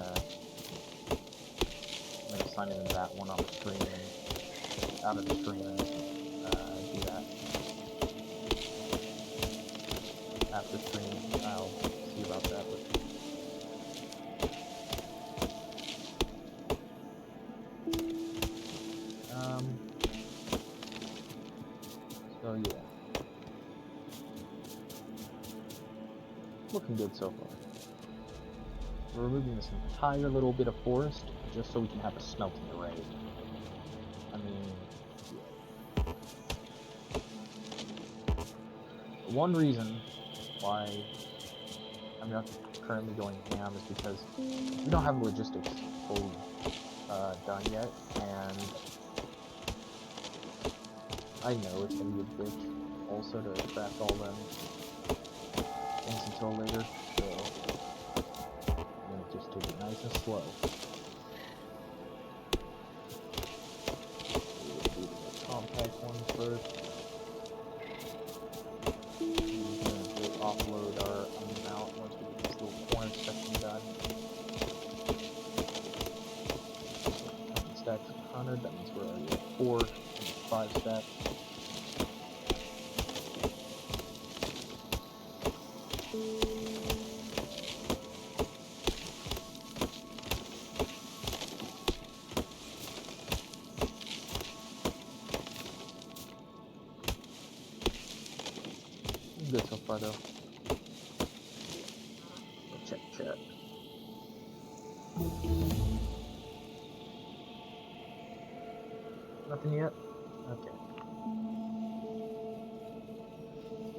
to sign in that one on the stream, and out of the stream, and do that. After stream, I'll see about that. So yeah, looking good so far. We're removing this entire little bit of forest just so we can have a smelting array. I mean, yeah. One reason why I'm not currently going ham is because we don't have logistics fully done yet, and I know it's gonna be a bitch also to craft all them things until later, so I'm gonna just take it nice and slow. We'll do the compact one first. Offload our amount once we get this little corner section done. Stacks of 100, that means we're already at 4 and 5 stacks. Good so far though. Check. Nothing yet? Okay.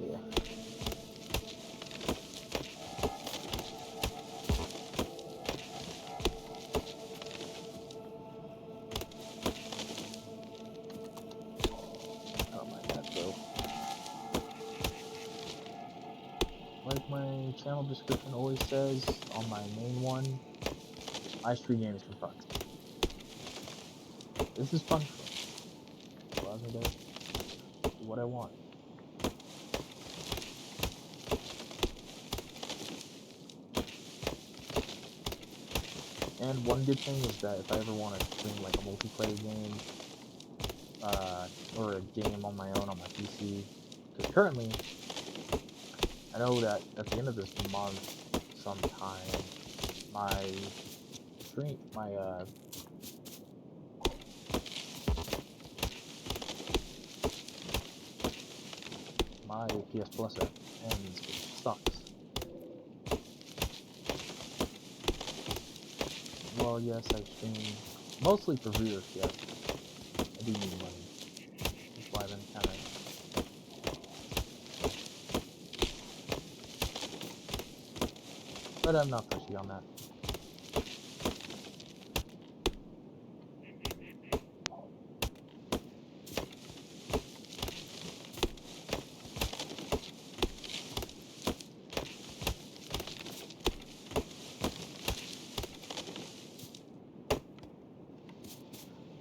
Yeah. Oh my god, bro. Like my channel description always says on my main one, I stream games for fun. This is fun for me. allows me to do what I want. And one good thing is that if I ever want to stream like a multiplayer game, or a game on my own on my PC, because currently, I know that at the end of this month, sometime, my PS Plus app ends, which sucks. Well, yes, I stream mostly for viewership. I do need money. That's why I've been kind of. But I'm not pushy on that.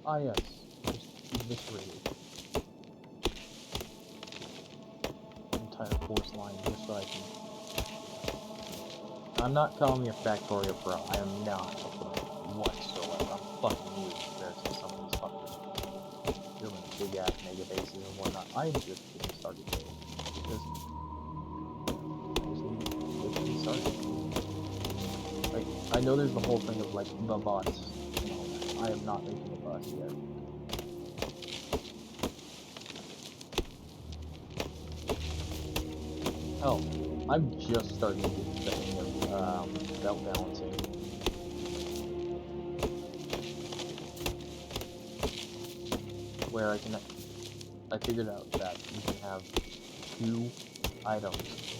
Ah, yes. Just eviscerated. Entire force line just so I can. I'm not calling me a Factorio pro. I am not a pro whatsoever. I'm fucking new compared to some of these fuckers building big ass mega bases and whatnot. I am just getting started though. Because I just need to get started. Like, I know there's the whole thing of like the bus and all that. I am not making a bus yet. Oh, I'm just starting to get the hang of belt balancing. Where I figured out that you can have 2 items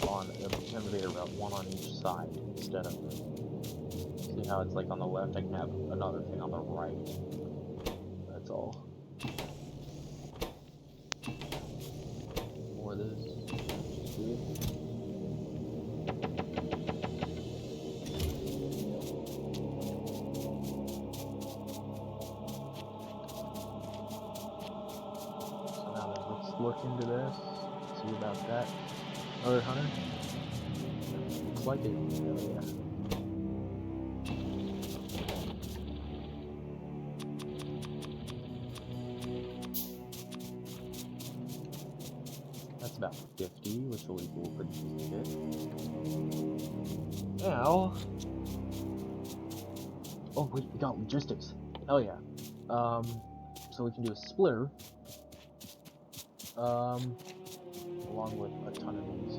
on an elevator route, one on each side, instead of, see how it's like on the left, I can have another thing on the right. That's all. More of this. Just do it. Look into this, see about that. Another hunter? Looks like it. Hell yeah. That's about 50, which will equal a pretty decent hit. Now... Oh wait, we got logistics. Hell yeah. So we can do a splitter. Along with a ton of these.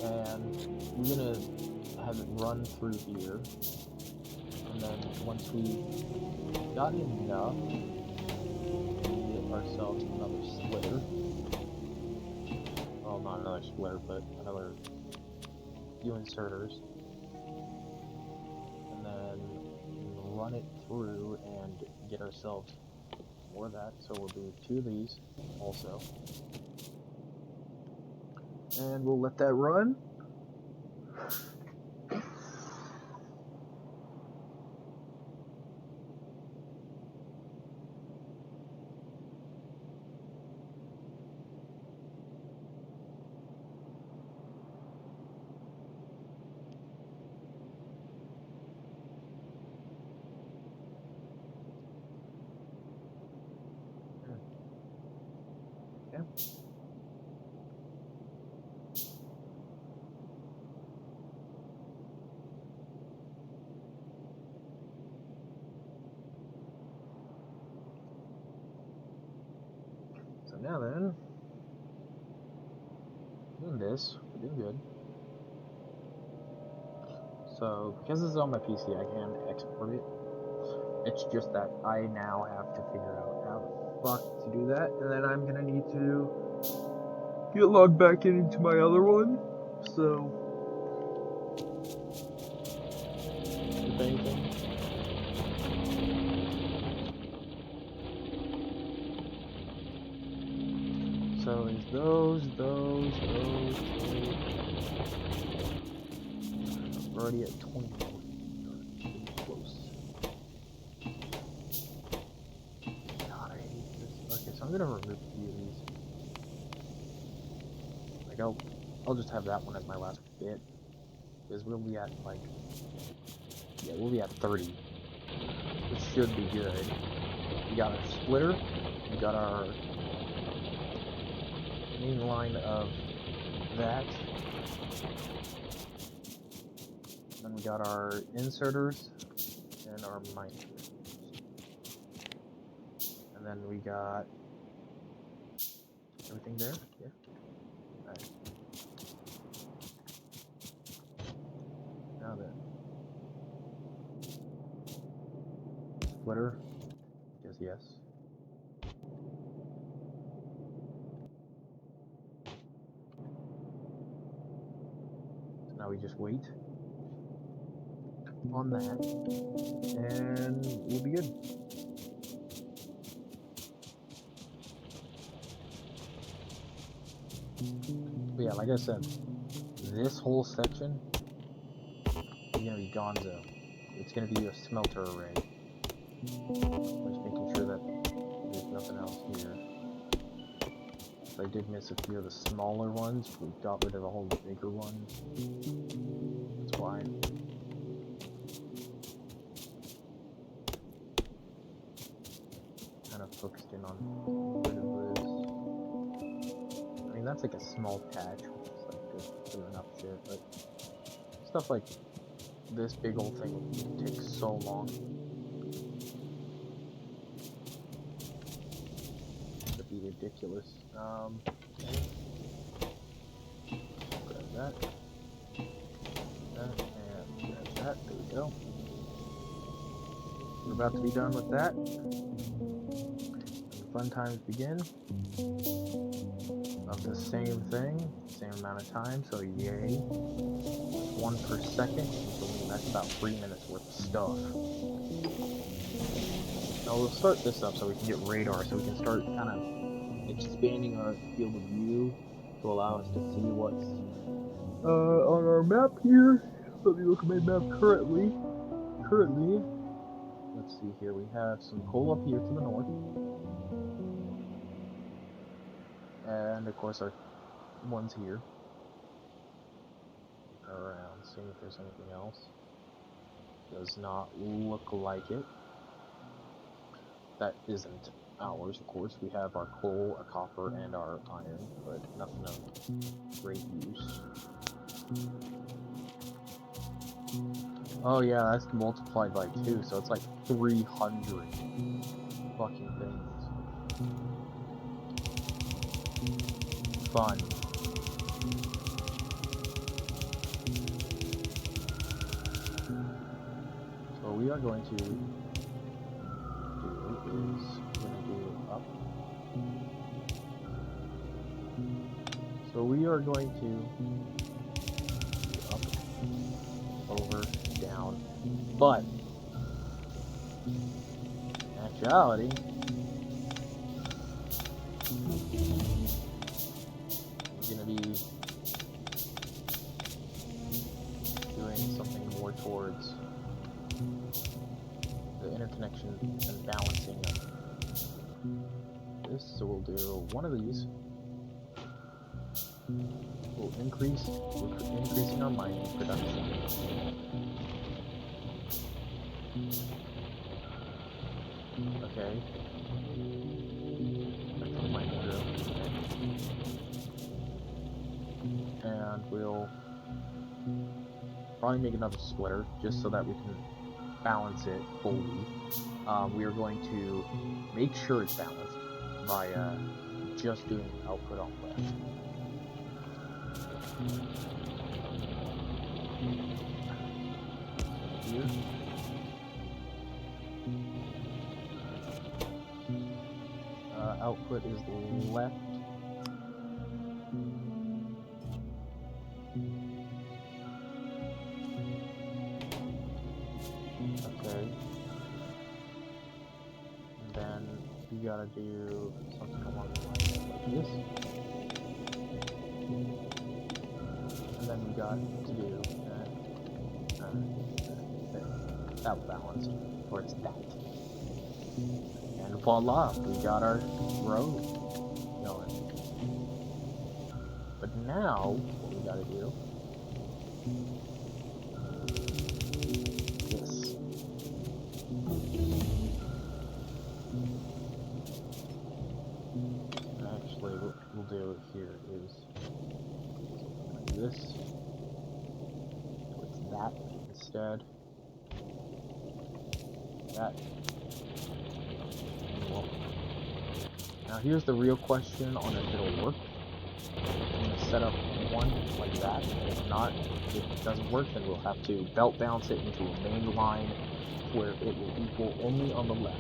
And we're gonna have it run through here. And then once we got enough, we'll get ourselves another splitter. Well, not another splitter, but another few inserters. And then run it through and get ourselves more of that, so we'll do 2 of these also. And we'll let that run. Yeah. So now then, doing this, we're doing good. So because this is on my PC, I can export it. It's just that I now have to figure out how the fuck to do that, and then I'm gonna need to get logged back into my other one. So, if anything. So is those. We're already at 20. Getting close. I'm gonna remove a few of these. Like I'll just have that one as my last bit, because we'll be at like, yeah, we'll be at 30, which should be good. We got our splitter, we got our main line of that, then we got our inserters and our miners, and then we got everything there. Yeah. Alright. Now then, splitter. Yes. So now we just wait on that, and we'll be good. But yeah, like I said, this whole section is gonna be gonzo. It's gonna be a smelter array. Just making sure that there's nothing else here. So I did miss a few of the smaller ones. We got rid of all the bigger ones. That's why. Kind of focused in on rid of this. I mean, that's like a small patch, which is like good enough shit, but stuff like this big old thing would take so long. It'd be ridiculous. Okay. Grab that. And grab that. There we go. We're about to be done with that. And the fun times begin. Of the same thing, same amount of time, so yay. 1 per second, so that's about 3 minutes worth of stuff. Now we'll start this up so we can get radar, so we can start kind of expanding our field of view to allow us to see what's on our map here. Let me look at my map currently. Let's see here, we have some coal up here to the north. And of course our ones here. Around, seeing if there's anything else. Does not look like it. That isn't ours, of course. We have our coal, our copper, and our iron, but nothing of great use. Oh yeah, that's multiplied by 2, so it's like 300 fucking things. Fun. So what we are going to do is we're going to do up. So we are going to do up, over, down, but in actuality, we're going to be doing something more towards the interconnection and balancing of this. So we'll do one of these. We'll increasing our mining production. Okay. Back to the mining drill. Okay. And we'll probably make another splitter just so that we can balance it fully. We are going to make sure it's balanced by just doing output on left. Here. Output is left. Okay. And then you gotta do something along the lines like this. And then we got to do that balanced towards that. And voila, we got our road going. But now, what we gotta do this. Actually, what we'll do here is something like this. It's that instead. That. Well, now here's the real question on if it'll work. I'm going to set up one like that, and if not, if it doesn't work, then we'll have to belt bounce it into a main line where it will equal only on the left.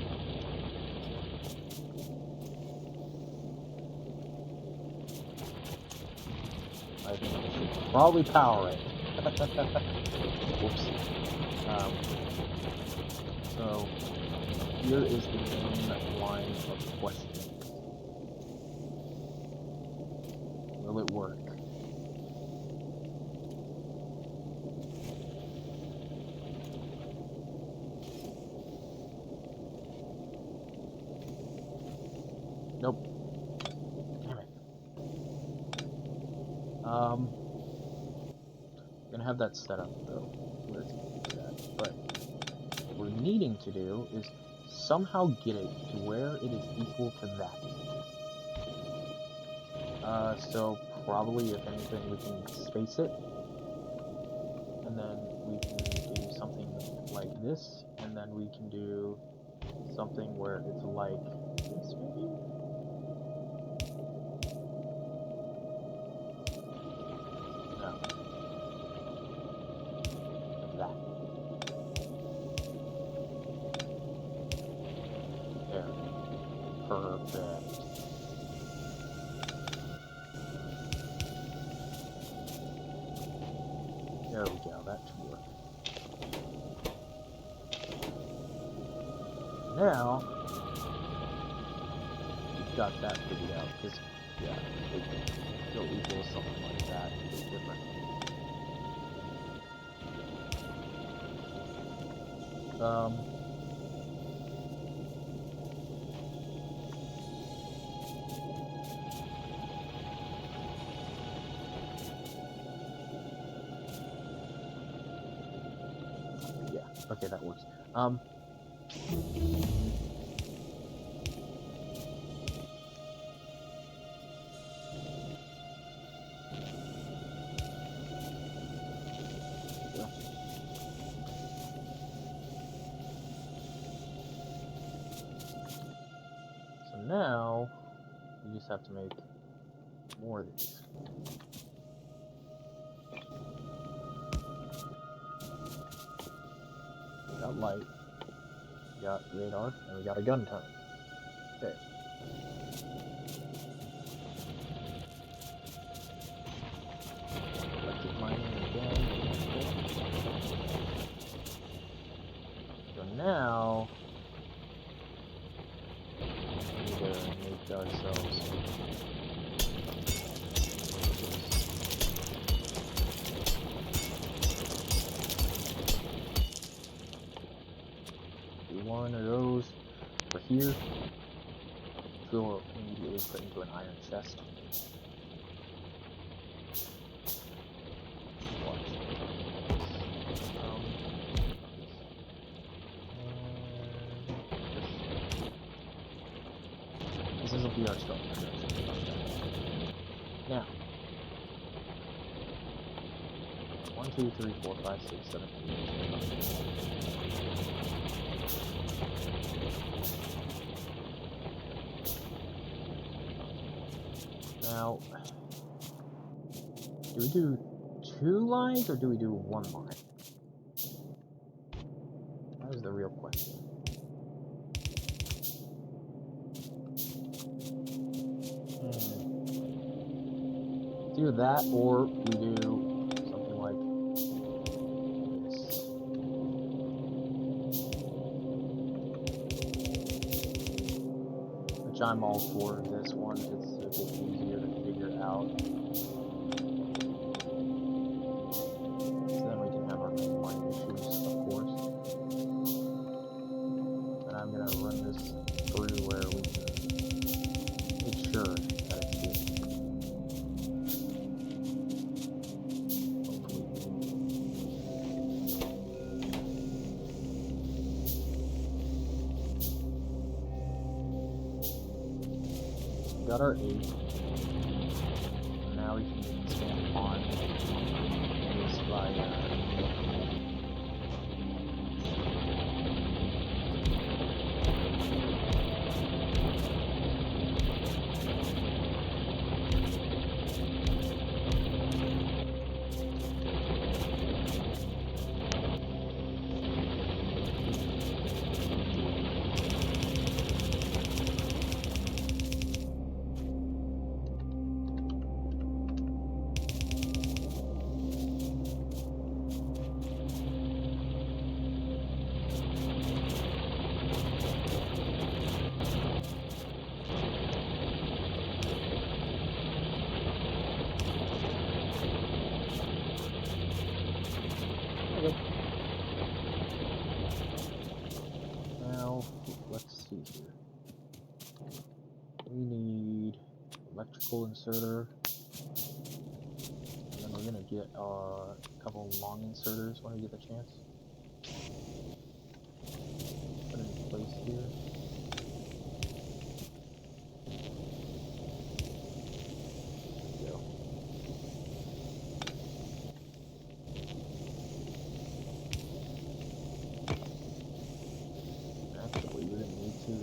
I think I should probably power it. Whoops. So, here is the main line of questioning. Will it work? Nope. Damn it. I'm gonna have that set up though. Where it's gonna be set. But what we're needing to do is somehow get it to where it is equal to that. So probably, if anything, we can space it, and then we can do something like this, and then we can do something where it's like this, maybe? No. Like that. There. Perfect. There we go, that should work. Now, we've got that figured out, because, yeah, it will equal something like that, it's different. Yeah, okay, that works. So now, we just have to make more of these. We got light, we got radar, and we got a gun turret. Okay. Electric mining again. So now, we need to make ourselves one of those for here, which we'll immediately put into an iron chest. This will be our start. Now, 1, 2, 3, 4, 5, 6, 7, 8. Now, do we do 2 lines or do we do 1 line? That is the real question. Either that or we do something like this. Which I'm all for this one, it's a bit easier to figure out. So then we can have our main line issues, of course. And I'm gonna run this through where got our 8. Now we can expand on this by okay. Now let's see here. We need electrical inserter, and then we're gonna get a couple long inserters when we get the chance. Put it in place here. There we go. Actually, we're gonna need to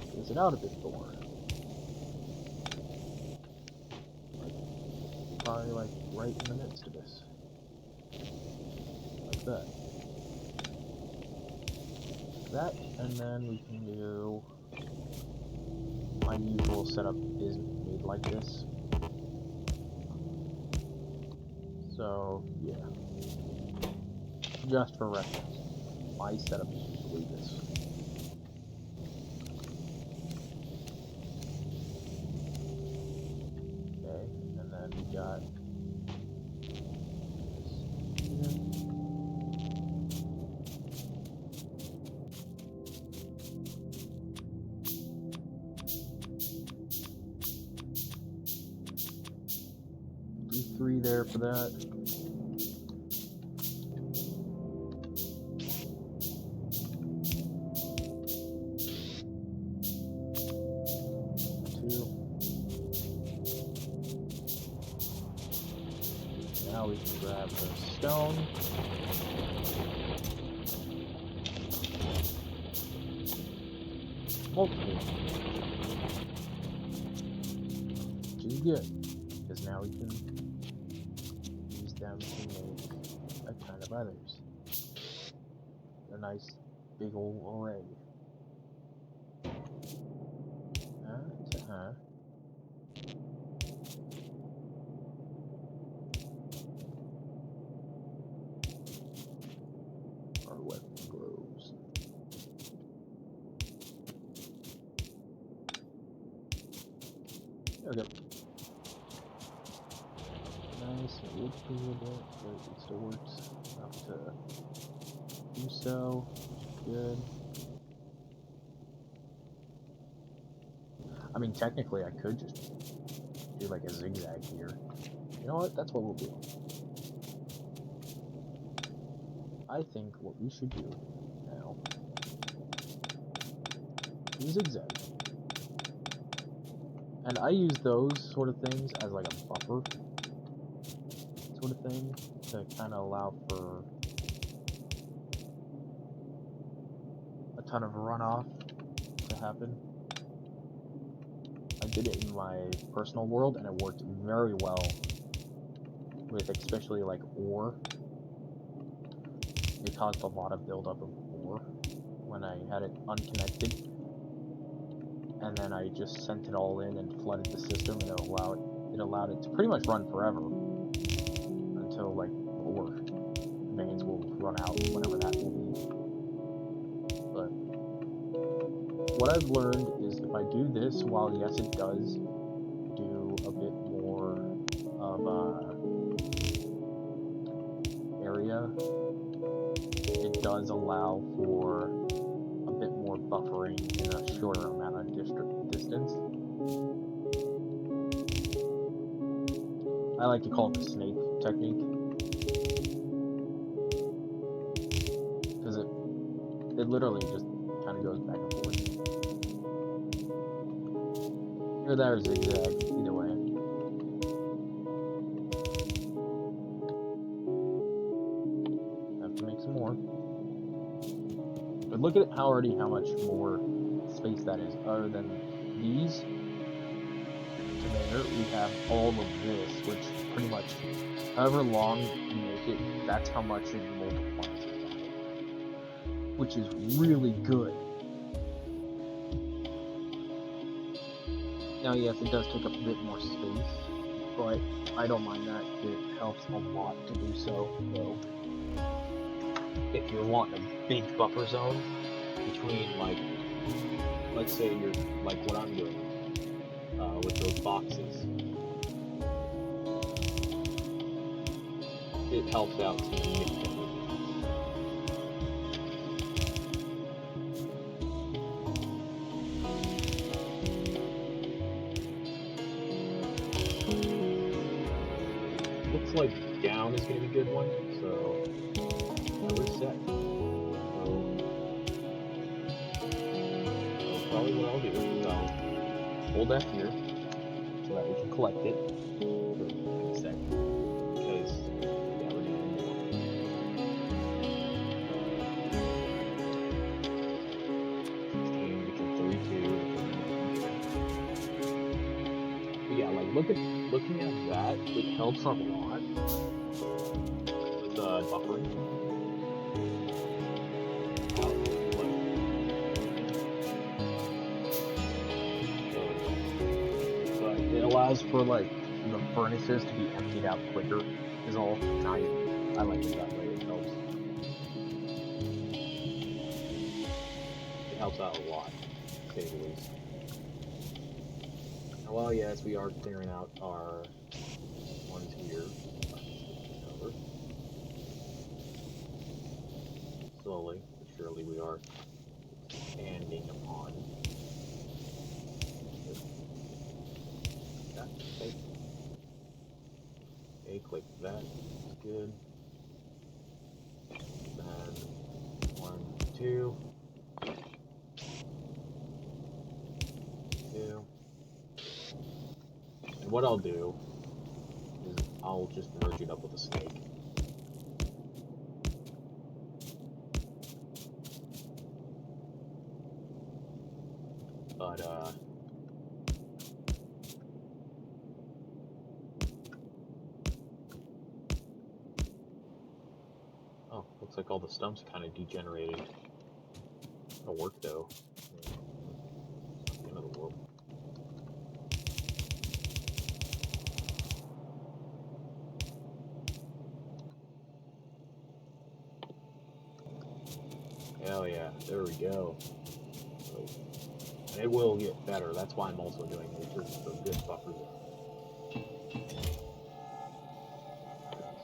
space it out a bit more. Probably like right in the midst of this. Like that. That, and then we can do... My usual setup is made like this. So, yeah. Just for reference, my setup is usually this. Okay, and then we got this here. Do 3 there for that. Now we can grab the stone. Okay. Which is good, because now we can use them to make a ton of others. A nice big old array. Our weapon grows. There we go. Nice, it would be a little bit, but it still works enough to do so. Good. I mean, technically, I could just do like a zigzag here. You know what? That's what we'll do. I think what we should do now is zigzag. And I use those sort of things as like a buffer sort of thing to kind of allow for a ton of runoff to happen. I did it in my personal world and it worked very well with especially like ore. It caused a lot of buildup of ore when I had it unconnected, and then I just sent it all in and flooded the system, and it allowed it to pretty much run forever until like ore veins will run out, whenever that will be. But what I've learned is if I do this, while yes it does do a bit more of area, it does allow for a bit more buffering in a shorter amount of distance. I like to call it the snake technique, because it literally just kind of goes back and forth. Or that or zigzag, either way. Have to make some more. But look at how much more space that is. Other than these, to there, we have all of this, which pretty much, however long you make it, that's how much it multiplies it by. Which is really good. Now, yes, it does take up a bit more space, but I don't mind that. It helps a lot to do so, though. If you're wanting a big buffer zone between, like, let's say you're, like what I'm doing, with those boxes, it helps out significantly. Looks like down is going to be a good one, so now we're set. So probably what I'll do is I'll hold that here so that we can collect it for a sec, because yeah, we're doing more. Between 3, 2. But yeah, like looking at that, it helps a lot with buffering. It allows for like the furnaces to be emptied out quicker is all. I like it that way. It helps out a lot, to say the least. Well, yes, we are clearing out our ones here. Over. Slowly but surely we are expanding upon. Okay, click that. That's good. Then 1, 2. 2. And what I'll do is I'll just merge it up with a snake. But oh, looks like all the stumps kind of degenerated. It'll work though. It's not the end of the world. Hell yeah, there we go. So, and it will get better. That's why I'm also doing it, for good buffer zone.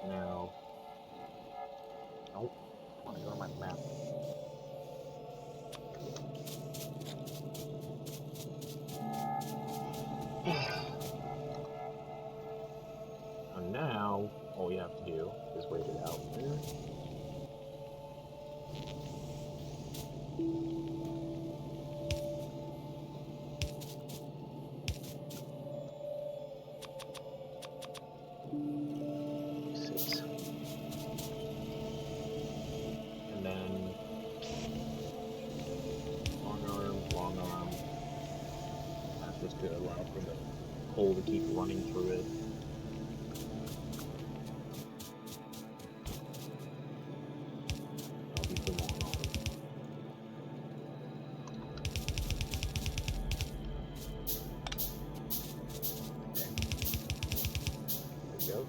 Now, nope, I want to go to my map. And now, all you have to do is wait it out there. And then long arm. That's just to allow for the coal to keep running through it. That'll be the long arm. Okay. There we go.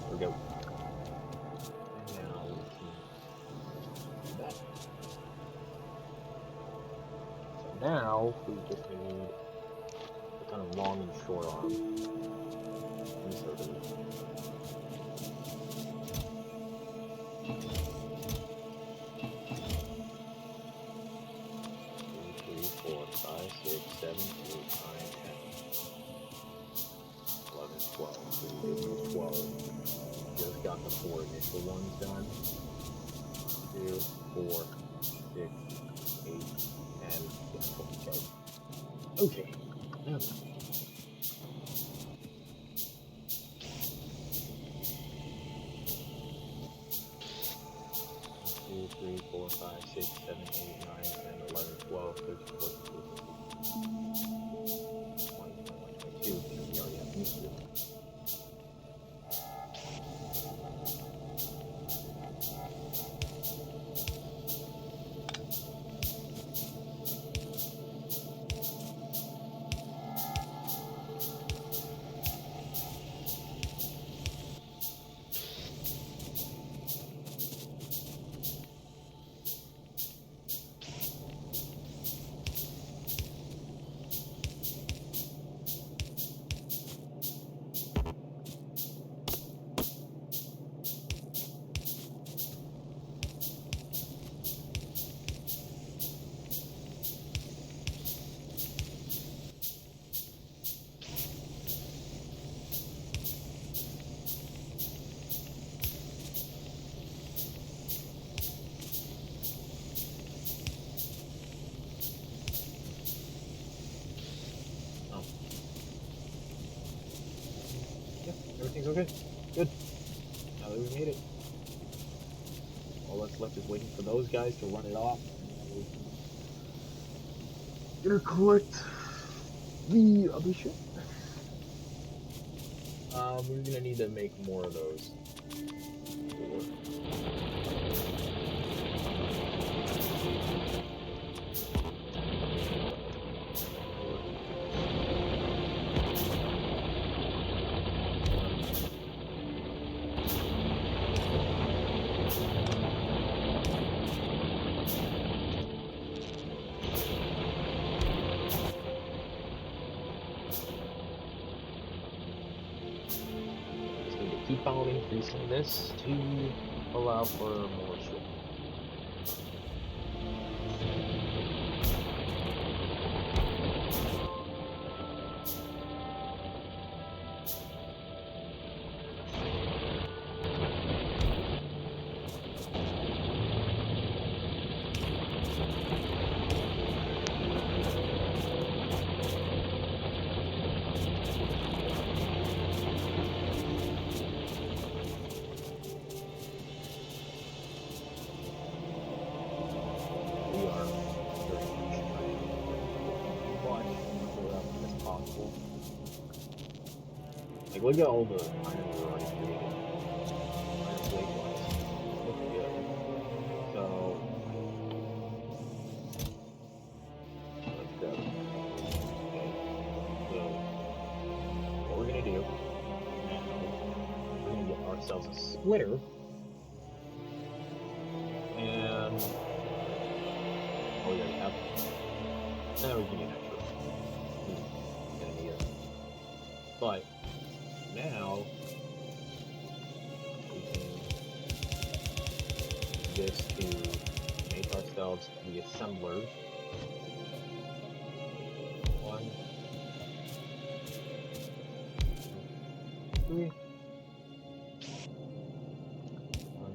There we go. And now we can do that. So now we just need a kind of long and short arm. Inserted. This is 12. Just got the 4 initial ones done. 2, 4, 6, 8, 10, yeah, 20k. Okay. Now then. 2, 3, 4, 5, 6, 7, 8, 9, 10, 11, 12, 13, 14, 15, 20, 21, 22. We already have these two. Everything's okay. Good. Now that we made it. All that's left is waiting for those guys to run it off. Gonna collect the other shit. We're gonna need to make more of those. Keep on increasing this to allow for more shit. Like, look at all the iron we're already creating. Iron plate wise. Looks good. So, let's go. Okay. So, what we're gonna do now, we're gonna get ourselves a splitter. And, oh, we already have one. Now we can get extra. Gonna need it. But, now we can use this to make ourselves the assemblers. 1, 2, 3. 1,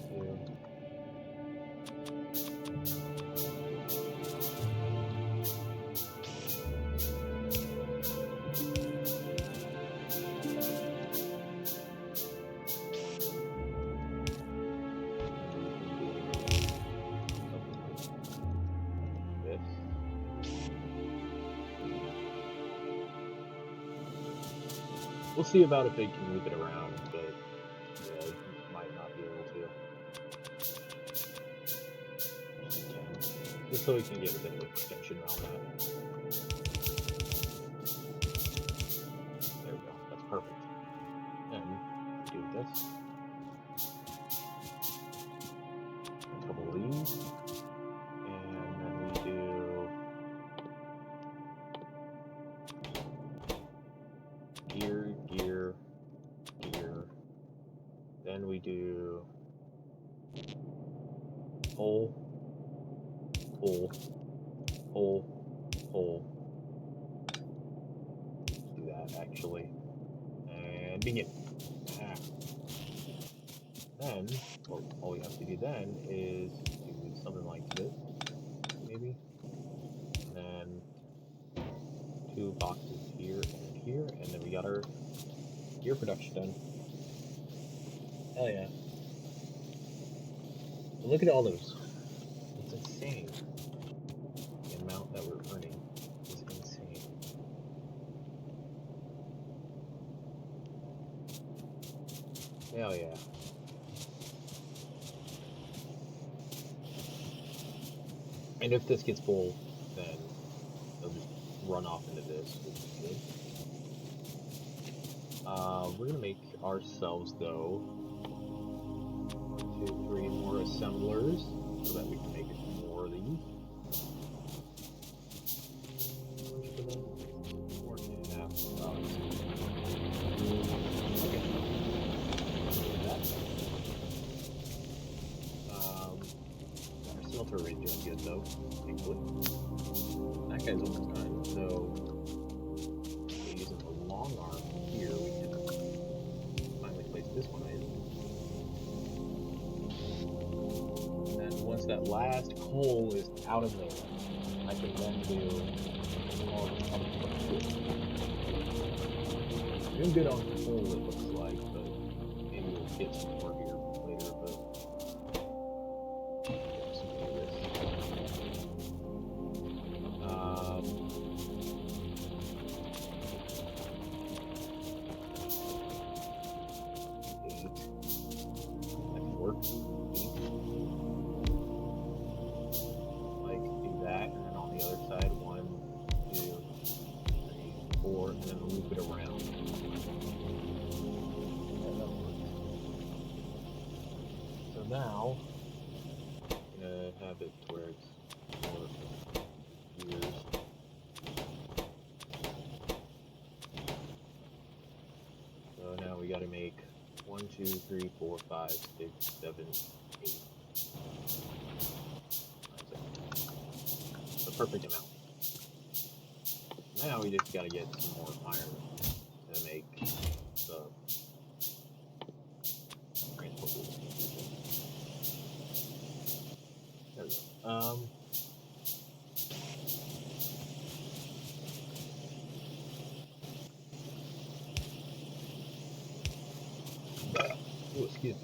2. We'll see about if they can move it around, but yeah, it might not be able to. Just so we can get a bit of extension around that. There we go. That's perfect. And do this. A couple of these. And then we do gear, gear, gear. Then we do pull, pull, pull, pull. Let's do that actually. And and begin. Then, well, all we have to do then is do something like this, maybe. And then 2 boxes here and here, and then we got our gear production done. Hell yeah. But look at all those. It's insane. The amount that we're earning is insane. Hell yeah. And if this gets full, then they'll just run off into this, which is good. We're gonna make ourselves, though, 1, 2, 3 more assemblers, so that we can make more of these. Okay. Our smelter rate doing good, though, thankfully. That guy's almost done, so using the long arm here, we can finally place this one in. And once that last coal is out of there, I can then do all of the other stuff too. Doing good on coal, it looks like, but maybe we'll get some more here later, but yeah, some of this. Like, do that, and then on the other side, 1, 2, 3, 4, and then loop it around. Yeah, that works. So now, I'm gonna have it to where it's more gears. So now we gotta make 1, 2, 3, 4, 5, 6, 7, 8. The perfect amount. Now we just gotta get some more iron to make the transport wheel. There we go. Oh, excuse me.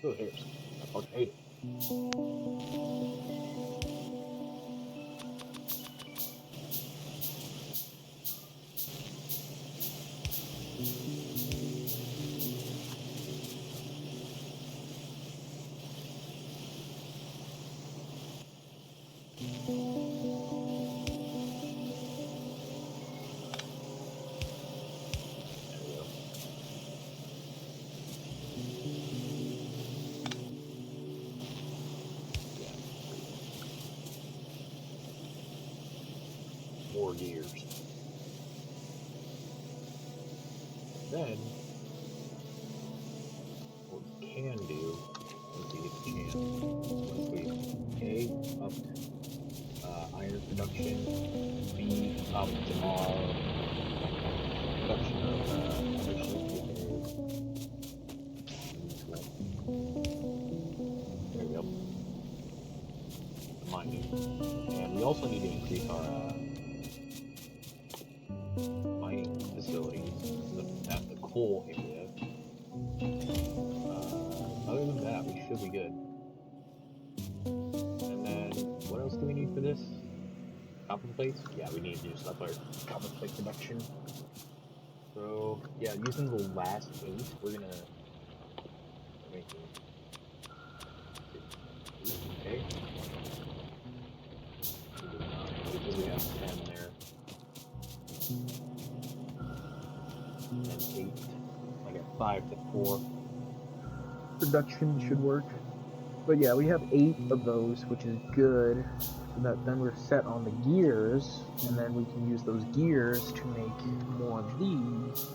Oh, hairs. I fucking hate it. There we go. Yeah. More gears. Then, what we can do, once we get the chance, once we A, up iron production, B, up our production of other shit. There we go. Mining. And we also need to increase our mining facilities at the coal area. Other than that, we should be good. And then, what else do we need for this? Copper plates? Yeah, we need to do stuff like copper plate production. So, yeah, using the last 8, we're gonna make okay. Because we have 10 there. And 8. I got 5 to 4. Production should work. But yeah, we have 8 of those, which is good. So that then we're set on the gears, and then we can use those gears to make more of these.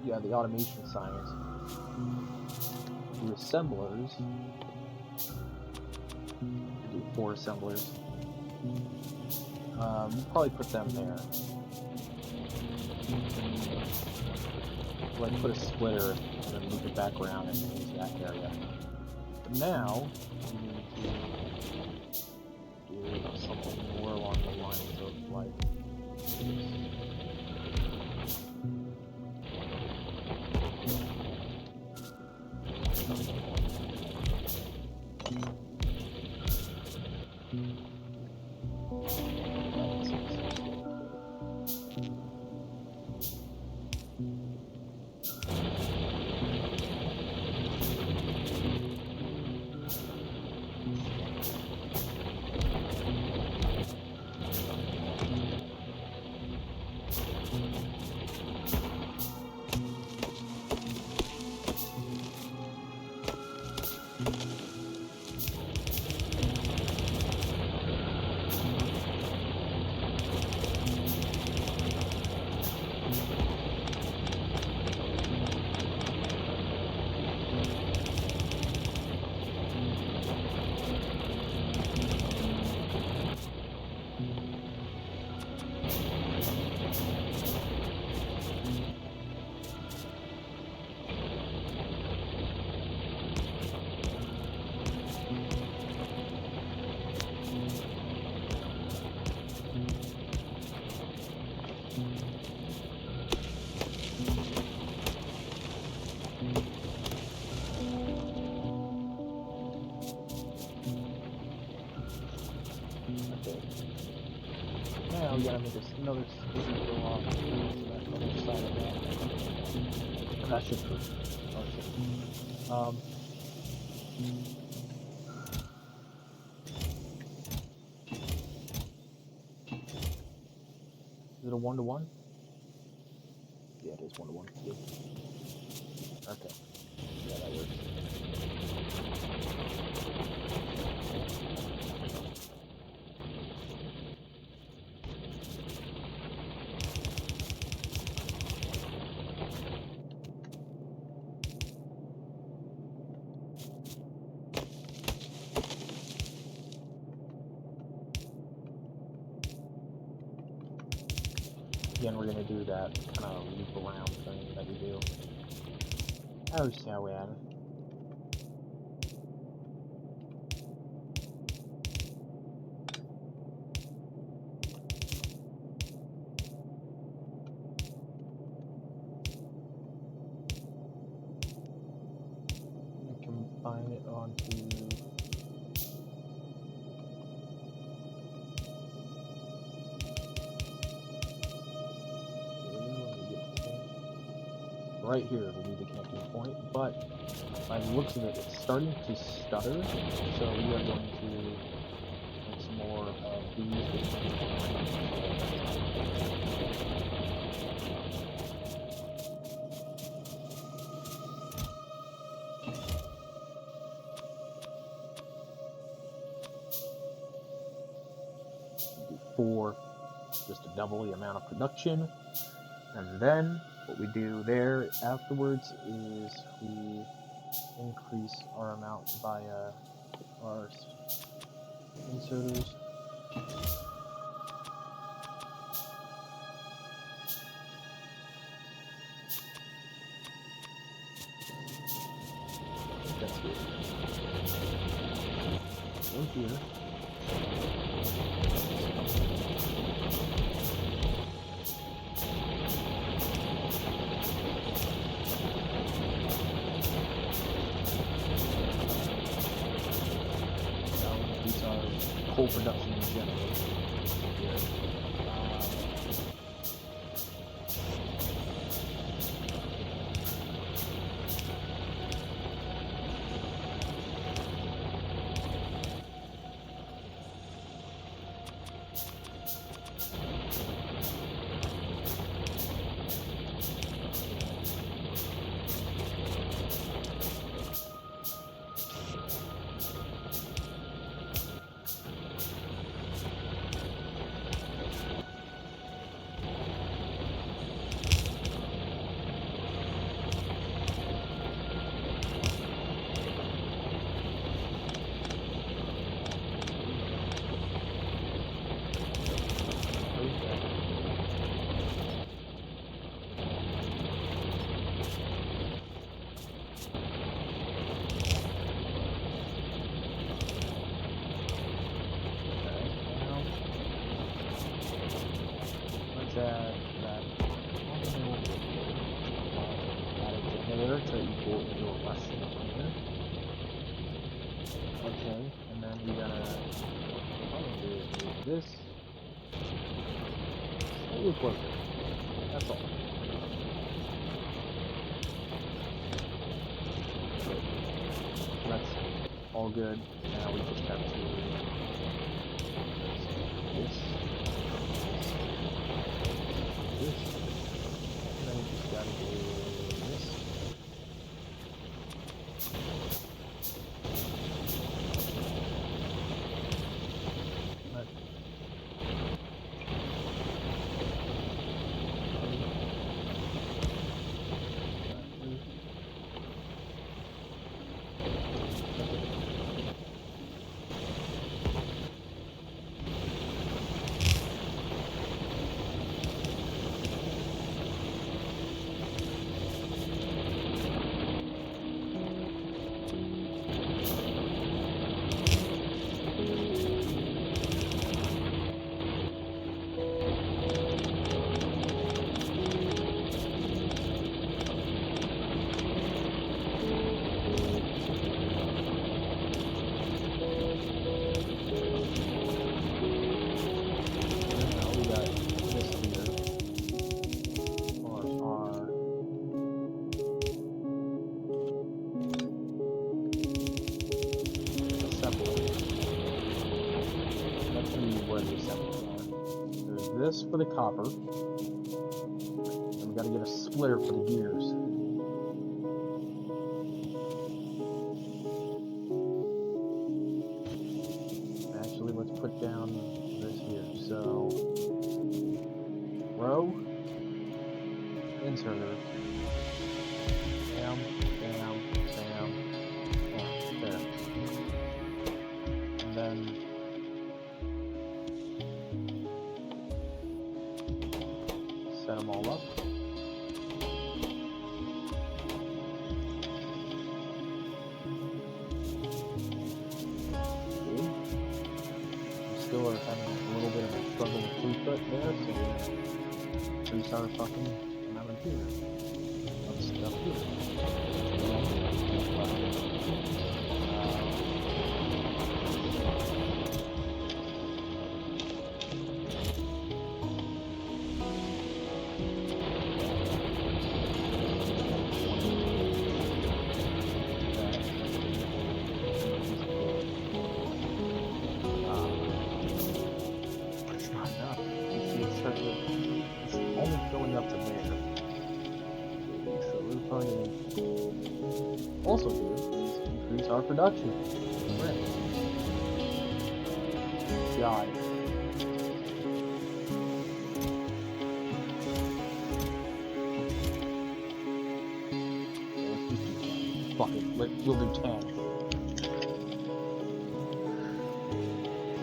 Yeah, the automation science. Do assemblers. Do 4 assemblers. We'll probably put them there. Like put a splitter and then loop it back around and use that area. But now we need to do something more along the lines of like now we gotta make another scissor go off to that other side of that. That should be. Is it a 1-to-1? Yeah, it is 1-to-1. Good. Okay. Yeah, that works. Again, we're gonna do that kind of loop around thing that we do. Oh, so we have it. Combine it onto right here will be the connecting point, but by the looks of it, it's starting to stutter, so we are going to make some more of these. Do 4, just to double the amount of production, and then what we do there afterwards is we increase our amount by our inserters. That's good. Go here. Coal production in general. there to equal into a less than here. Okay, and then we gotta probably do this slightly closer. That's all. That's all good. Now we just have to this, and then we just gotta do this. But, this for the copper, and we got to get a splitter for the gears. Actually, let's put down this here. So, row, inserter, bam, bam, bam, bam, there. And then set them all up. We still are having a little bit of a struggle with throughput there, so we increase our fucking amount of gear. Of stuff here. It's only filling up to there. So we're probably gonna also do is increase our production. Right. God. Fuck it, we'll do 10.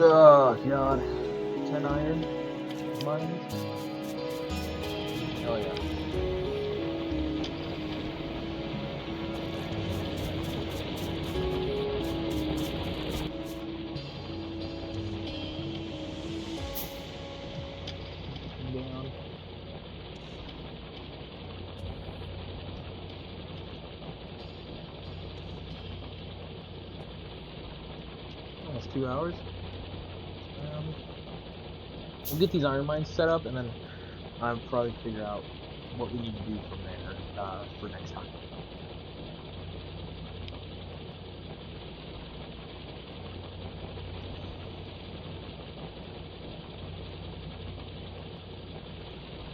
Oh god. 10 iron mines. Oh yeah. Down. Almost 2 hours. We'll get these iron mines set up, and then I'll probably figure out what we need to do from there for next time.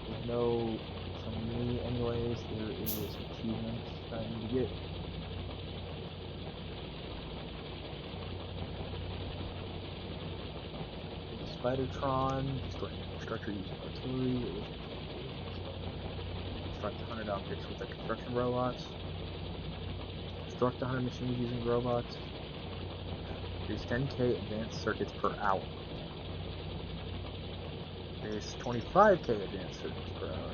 There's no, from me anyways, there is achievements that I need to get. Spidertron, destroy infrastructure using artillery, construct 100 objects with the construction robots, construct 100 machines using robots, produce 10k advanced circuits per hour, produce 25k advanced circuits per hour,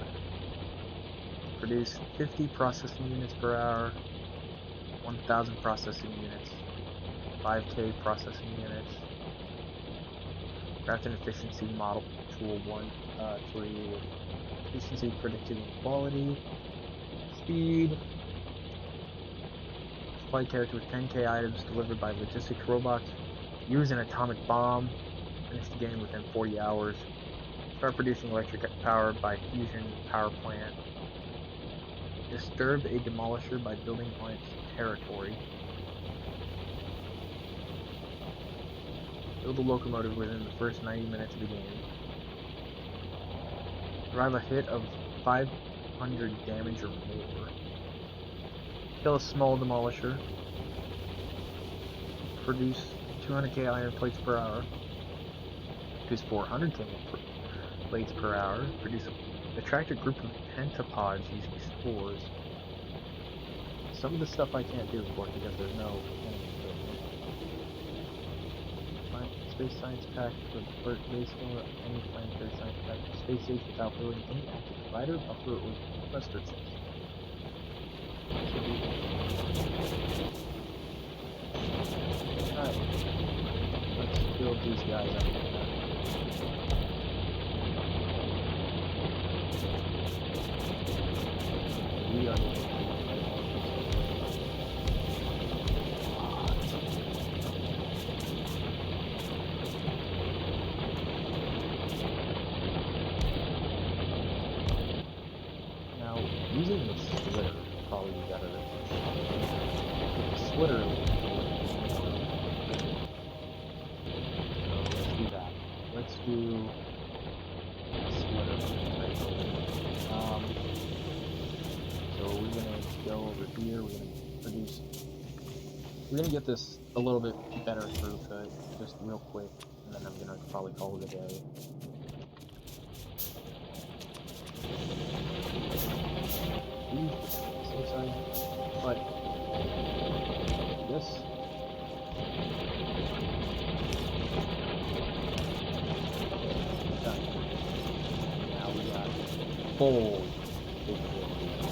produce 50 processing units per hour, 1000 processing units, 5k processing units, craft an efficiency model tool 3 with efficiency, predictive, and quality, speed, Play character with 10k items delivered by logistics robots. Use an atomic bomb. Finish the game within 40 hours. Start producing electric power by fusion power plant. Disturb a demolisher by building on its territory. Build a locomotive within the first 90 minutes of the game. Drive a hit of 500 damage or more. Kill a small demolisher. Produce 200k iron plates per hour. Produce 400k plates per hour. Attract a group of pentapods using spores. Some of the stuff I can't do, of course, because there's no Space Science Pack for the first base game of any planetary science pack for space age without building any active provider, buffer, or cluster chest. Alright. Let's build these guys up. We are now using the splitter probably better. With the splitter, let's do that. Let's do a splitter. So we're gonna go over here. We're gonna get this a little bit better throughput, just real quick, and then I'm gonna probably call it a day. So sorry, but this. Done. Now we got full capabilities.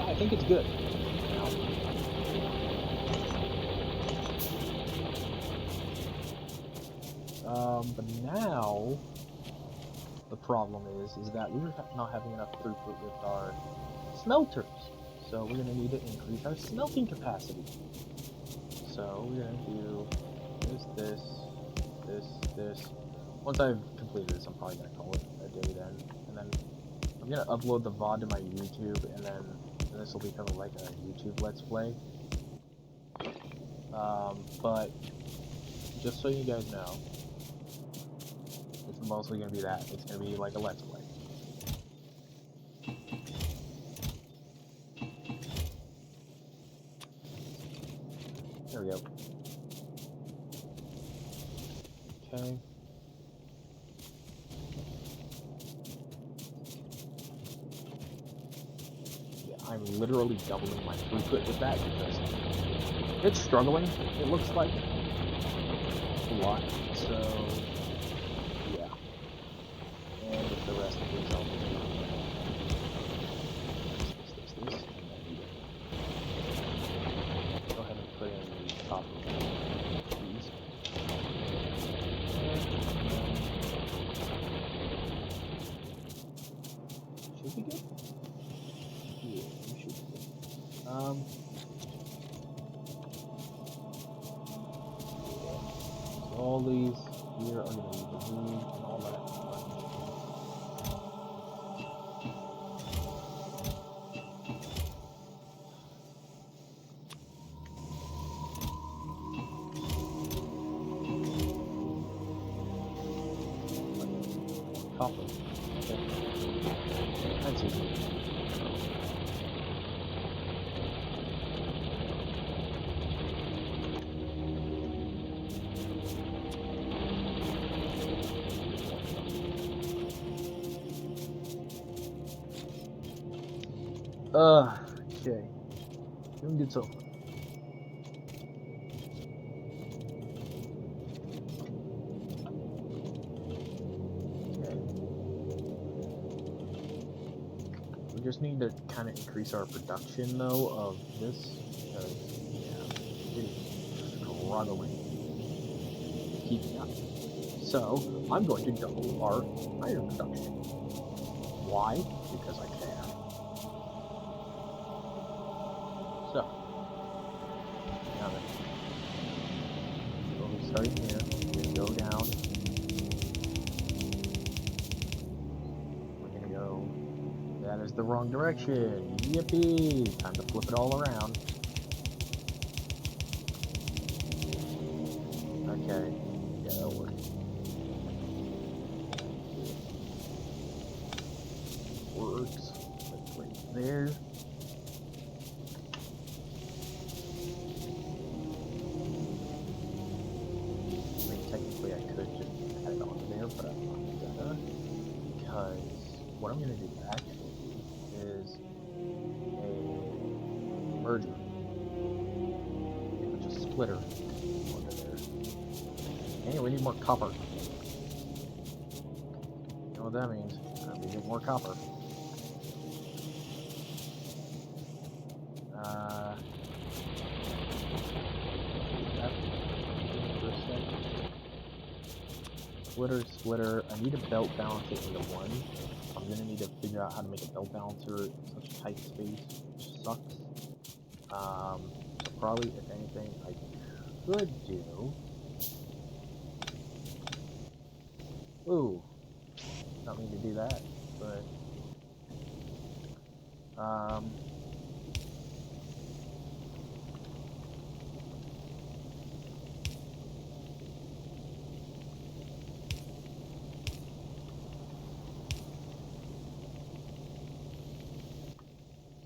I think it's good. But now the problem is that we're not having enough throughput with our smelters. So we're gonna need to increase our smelting capacity. So we're gonna do this. Once I've completed this, I'm probably gonna call it a day then. And then I'm gonna upload the VOD to my YouTube, and then this will become like a YouTube Let's Play. But just so you guys know, it's mostly gonna be that. It's gonna be like a Let's Play. There we go. Okay. Yeah, I'm literally doubling my throughput with that because it's struggling, it looks like. A lot. So, yeah. And with the rest of this, I'll do this, and then go ahead and put in the top of these. Should be good? Yeah, we should be good. all these here are going to be removed and all that. Copper. Okay. That's easy. Okay. Doing good so far. We just need to kind of increase our production, though, of this, because, yeah, it is struggling keeping up. So, I'm going to double our iron production. Why? Because I can. So, now then, we'll be starting here, we're going to go down, we're going to go, that is the wrong direction, yippee, time to flip it all around. Okay, yeah, that'll work. Works, that's right there. Technically, I could just add it on there, but I'm not gonna, because what I'm gonna do actually is a merger, which is splitter under there. Anyway, we need more copper. You know what that means? We need more copper. Splitter. I need to belt balance it into one. I'm gonna need to figure out how to make a belt balancer in such a tight space, which sucks. So probably, if anything, I could do. Ooh, don't need to do that, but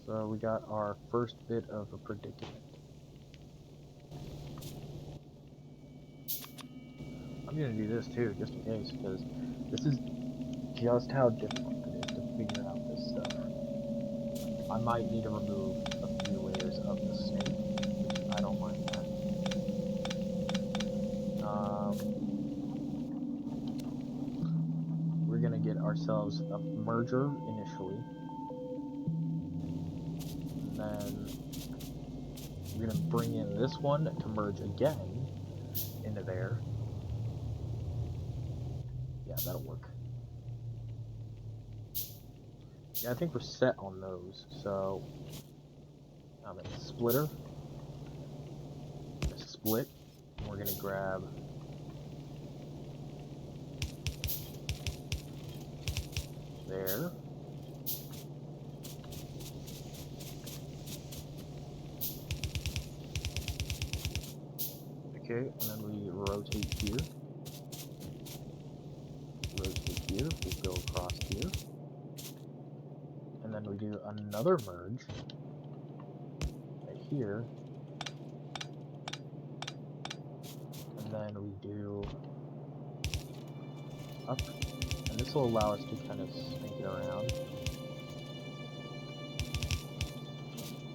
so we got our first bit of a predicament. I'm gonna do this too, just in case, because this is just how difficult it is to figure out this stuff. I might need to remove a few layers of the snake, which I don't mind that. We're gonna get ourselves a merger initially. Then we're gonna bring in this one to merge again into there. Yeah, that'll work. Yeah, I think we're set on those. So, then splitter, split. And we're gonna grab there. Okay, and then we rotate here. Rotate here, we go across here. And then we do another merge right here. And then we do up. And this will allow us to kind of snake it around.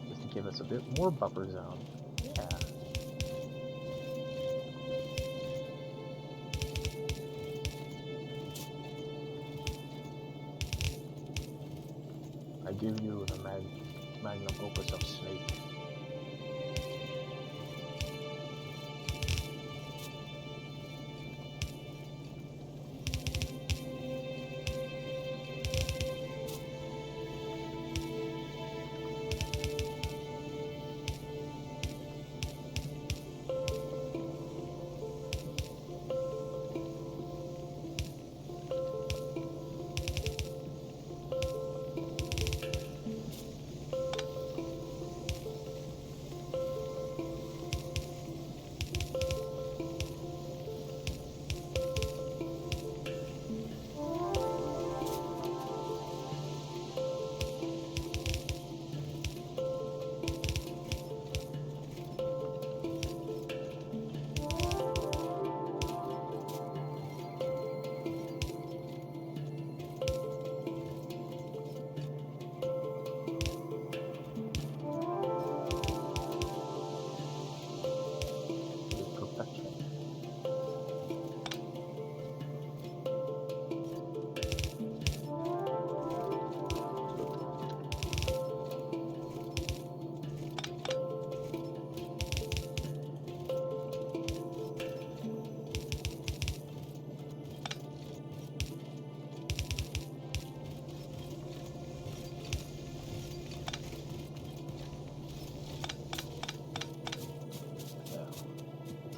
Just to give us a bit more buffer zone. Yeah. I give you the magnum opus of snake.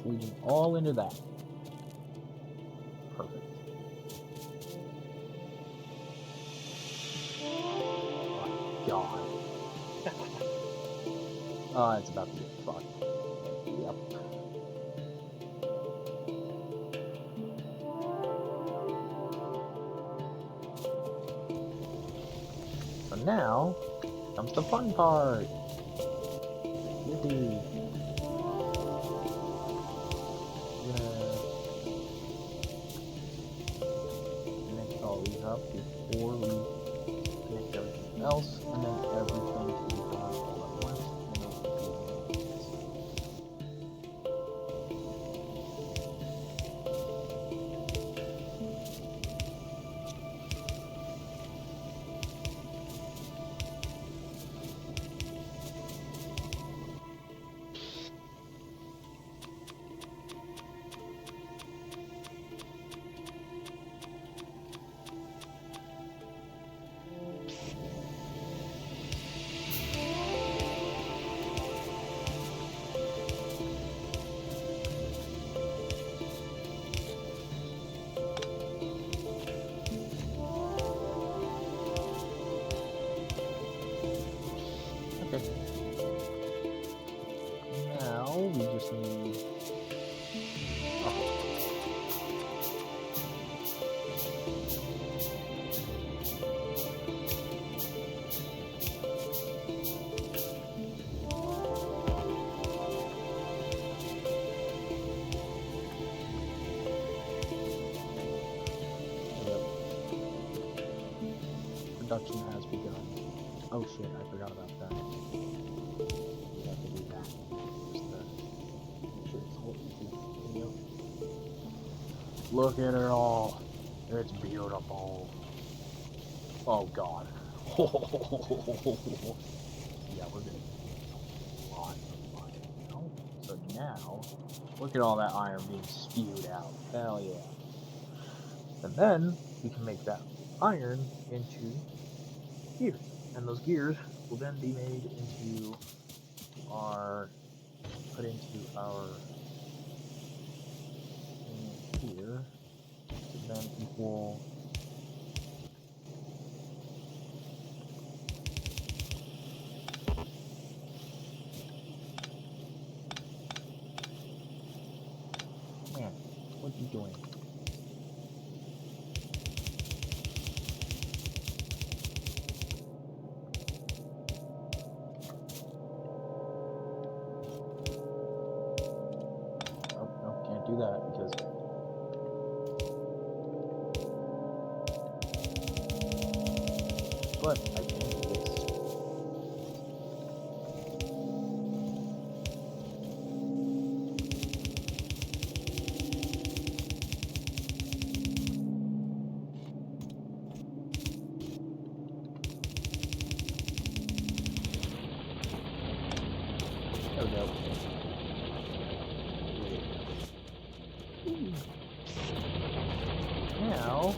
it's leading all into that. Perfect. Oh, God. Oh, it's about to get fucked. Yep. So now comes the fun part. Yippee. We're gonna connect all these up before we connect everything else, and then everything to be done all at once, and it'll be this. Okay. Now we just need. Oh. Yep. Production has begun. Oh shit, I forgot about that. We have to do that. Just make sure it's holding. Yep. Look at it all. It's beautiful. Oh god. Yeah, we're gonna get a lot of iron now. So now, look at all that iron being spewed out. Hell yeah. And then we can make that iron into gears. And those gears will then be made into put into our thing here to then equal man, what are you doing? Oh, no, can't do that because but I can do this. There we go. Now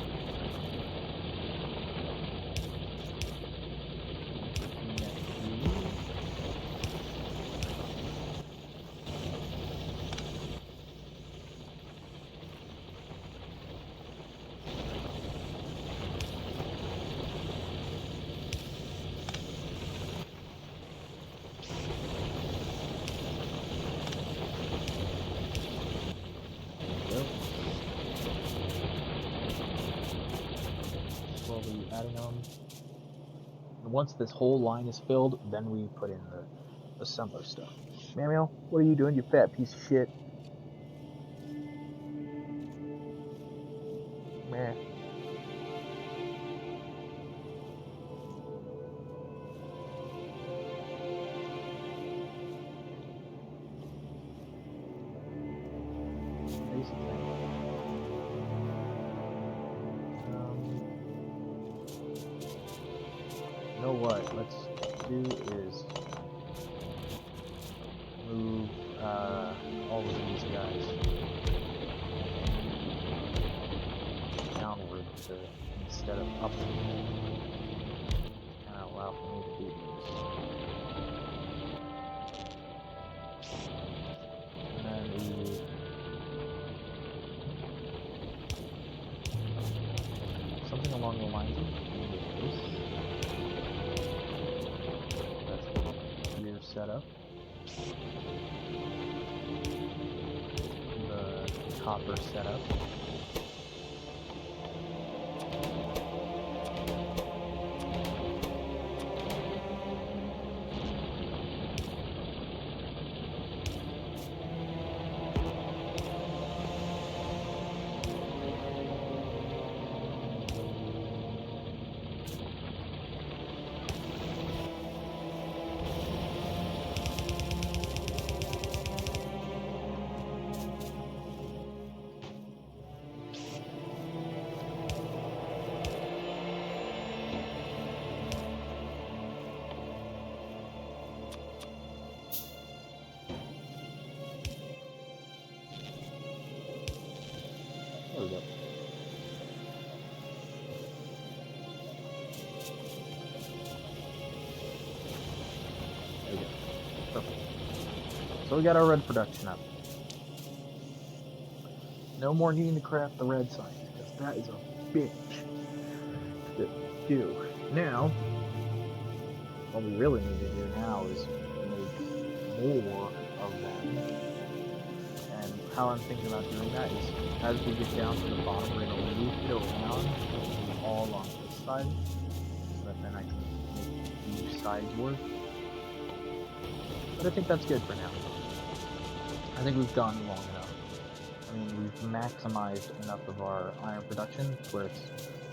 slowly adding them. And once this whole line is filled, then we put in the assembler stuff. Manuel, what are you doing, you fat piece of shit? Meh. Basic thing. You know what? Let's do is move all of these guys downward instead of upward. Kind of allow for me to do this. And then we setup. The copper setup. There we go. There we go. Perfect. So we got our red production up. No more needing to craft the red signs, because that is a bitch to do. Now, what we really need to do now is make more of them. And how I'm thinking about doing that is, as we get down to the bottom, we're going to loop it around all on this side, so that then I can make each sides work. But I think that's good for now. I think we've gone long enough. I mean, we've maximized enough of our iron production where it's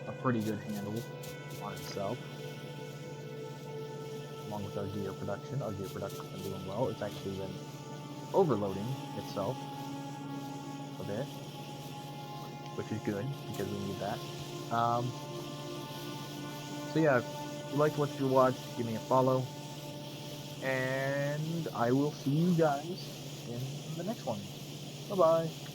a pretty good handle on itself. Along with our gear production. Our gear production's been doing well. It's actually been overloading itself a bit, which is good because we need that. So yeah, if you liked what you watched, give me a follow, and I will see you guys in the next one. Bye bye.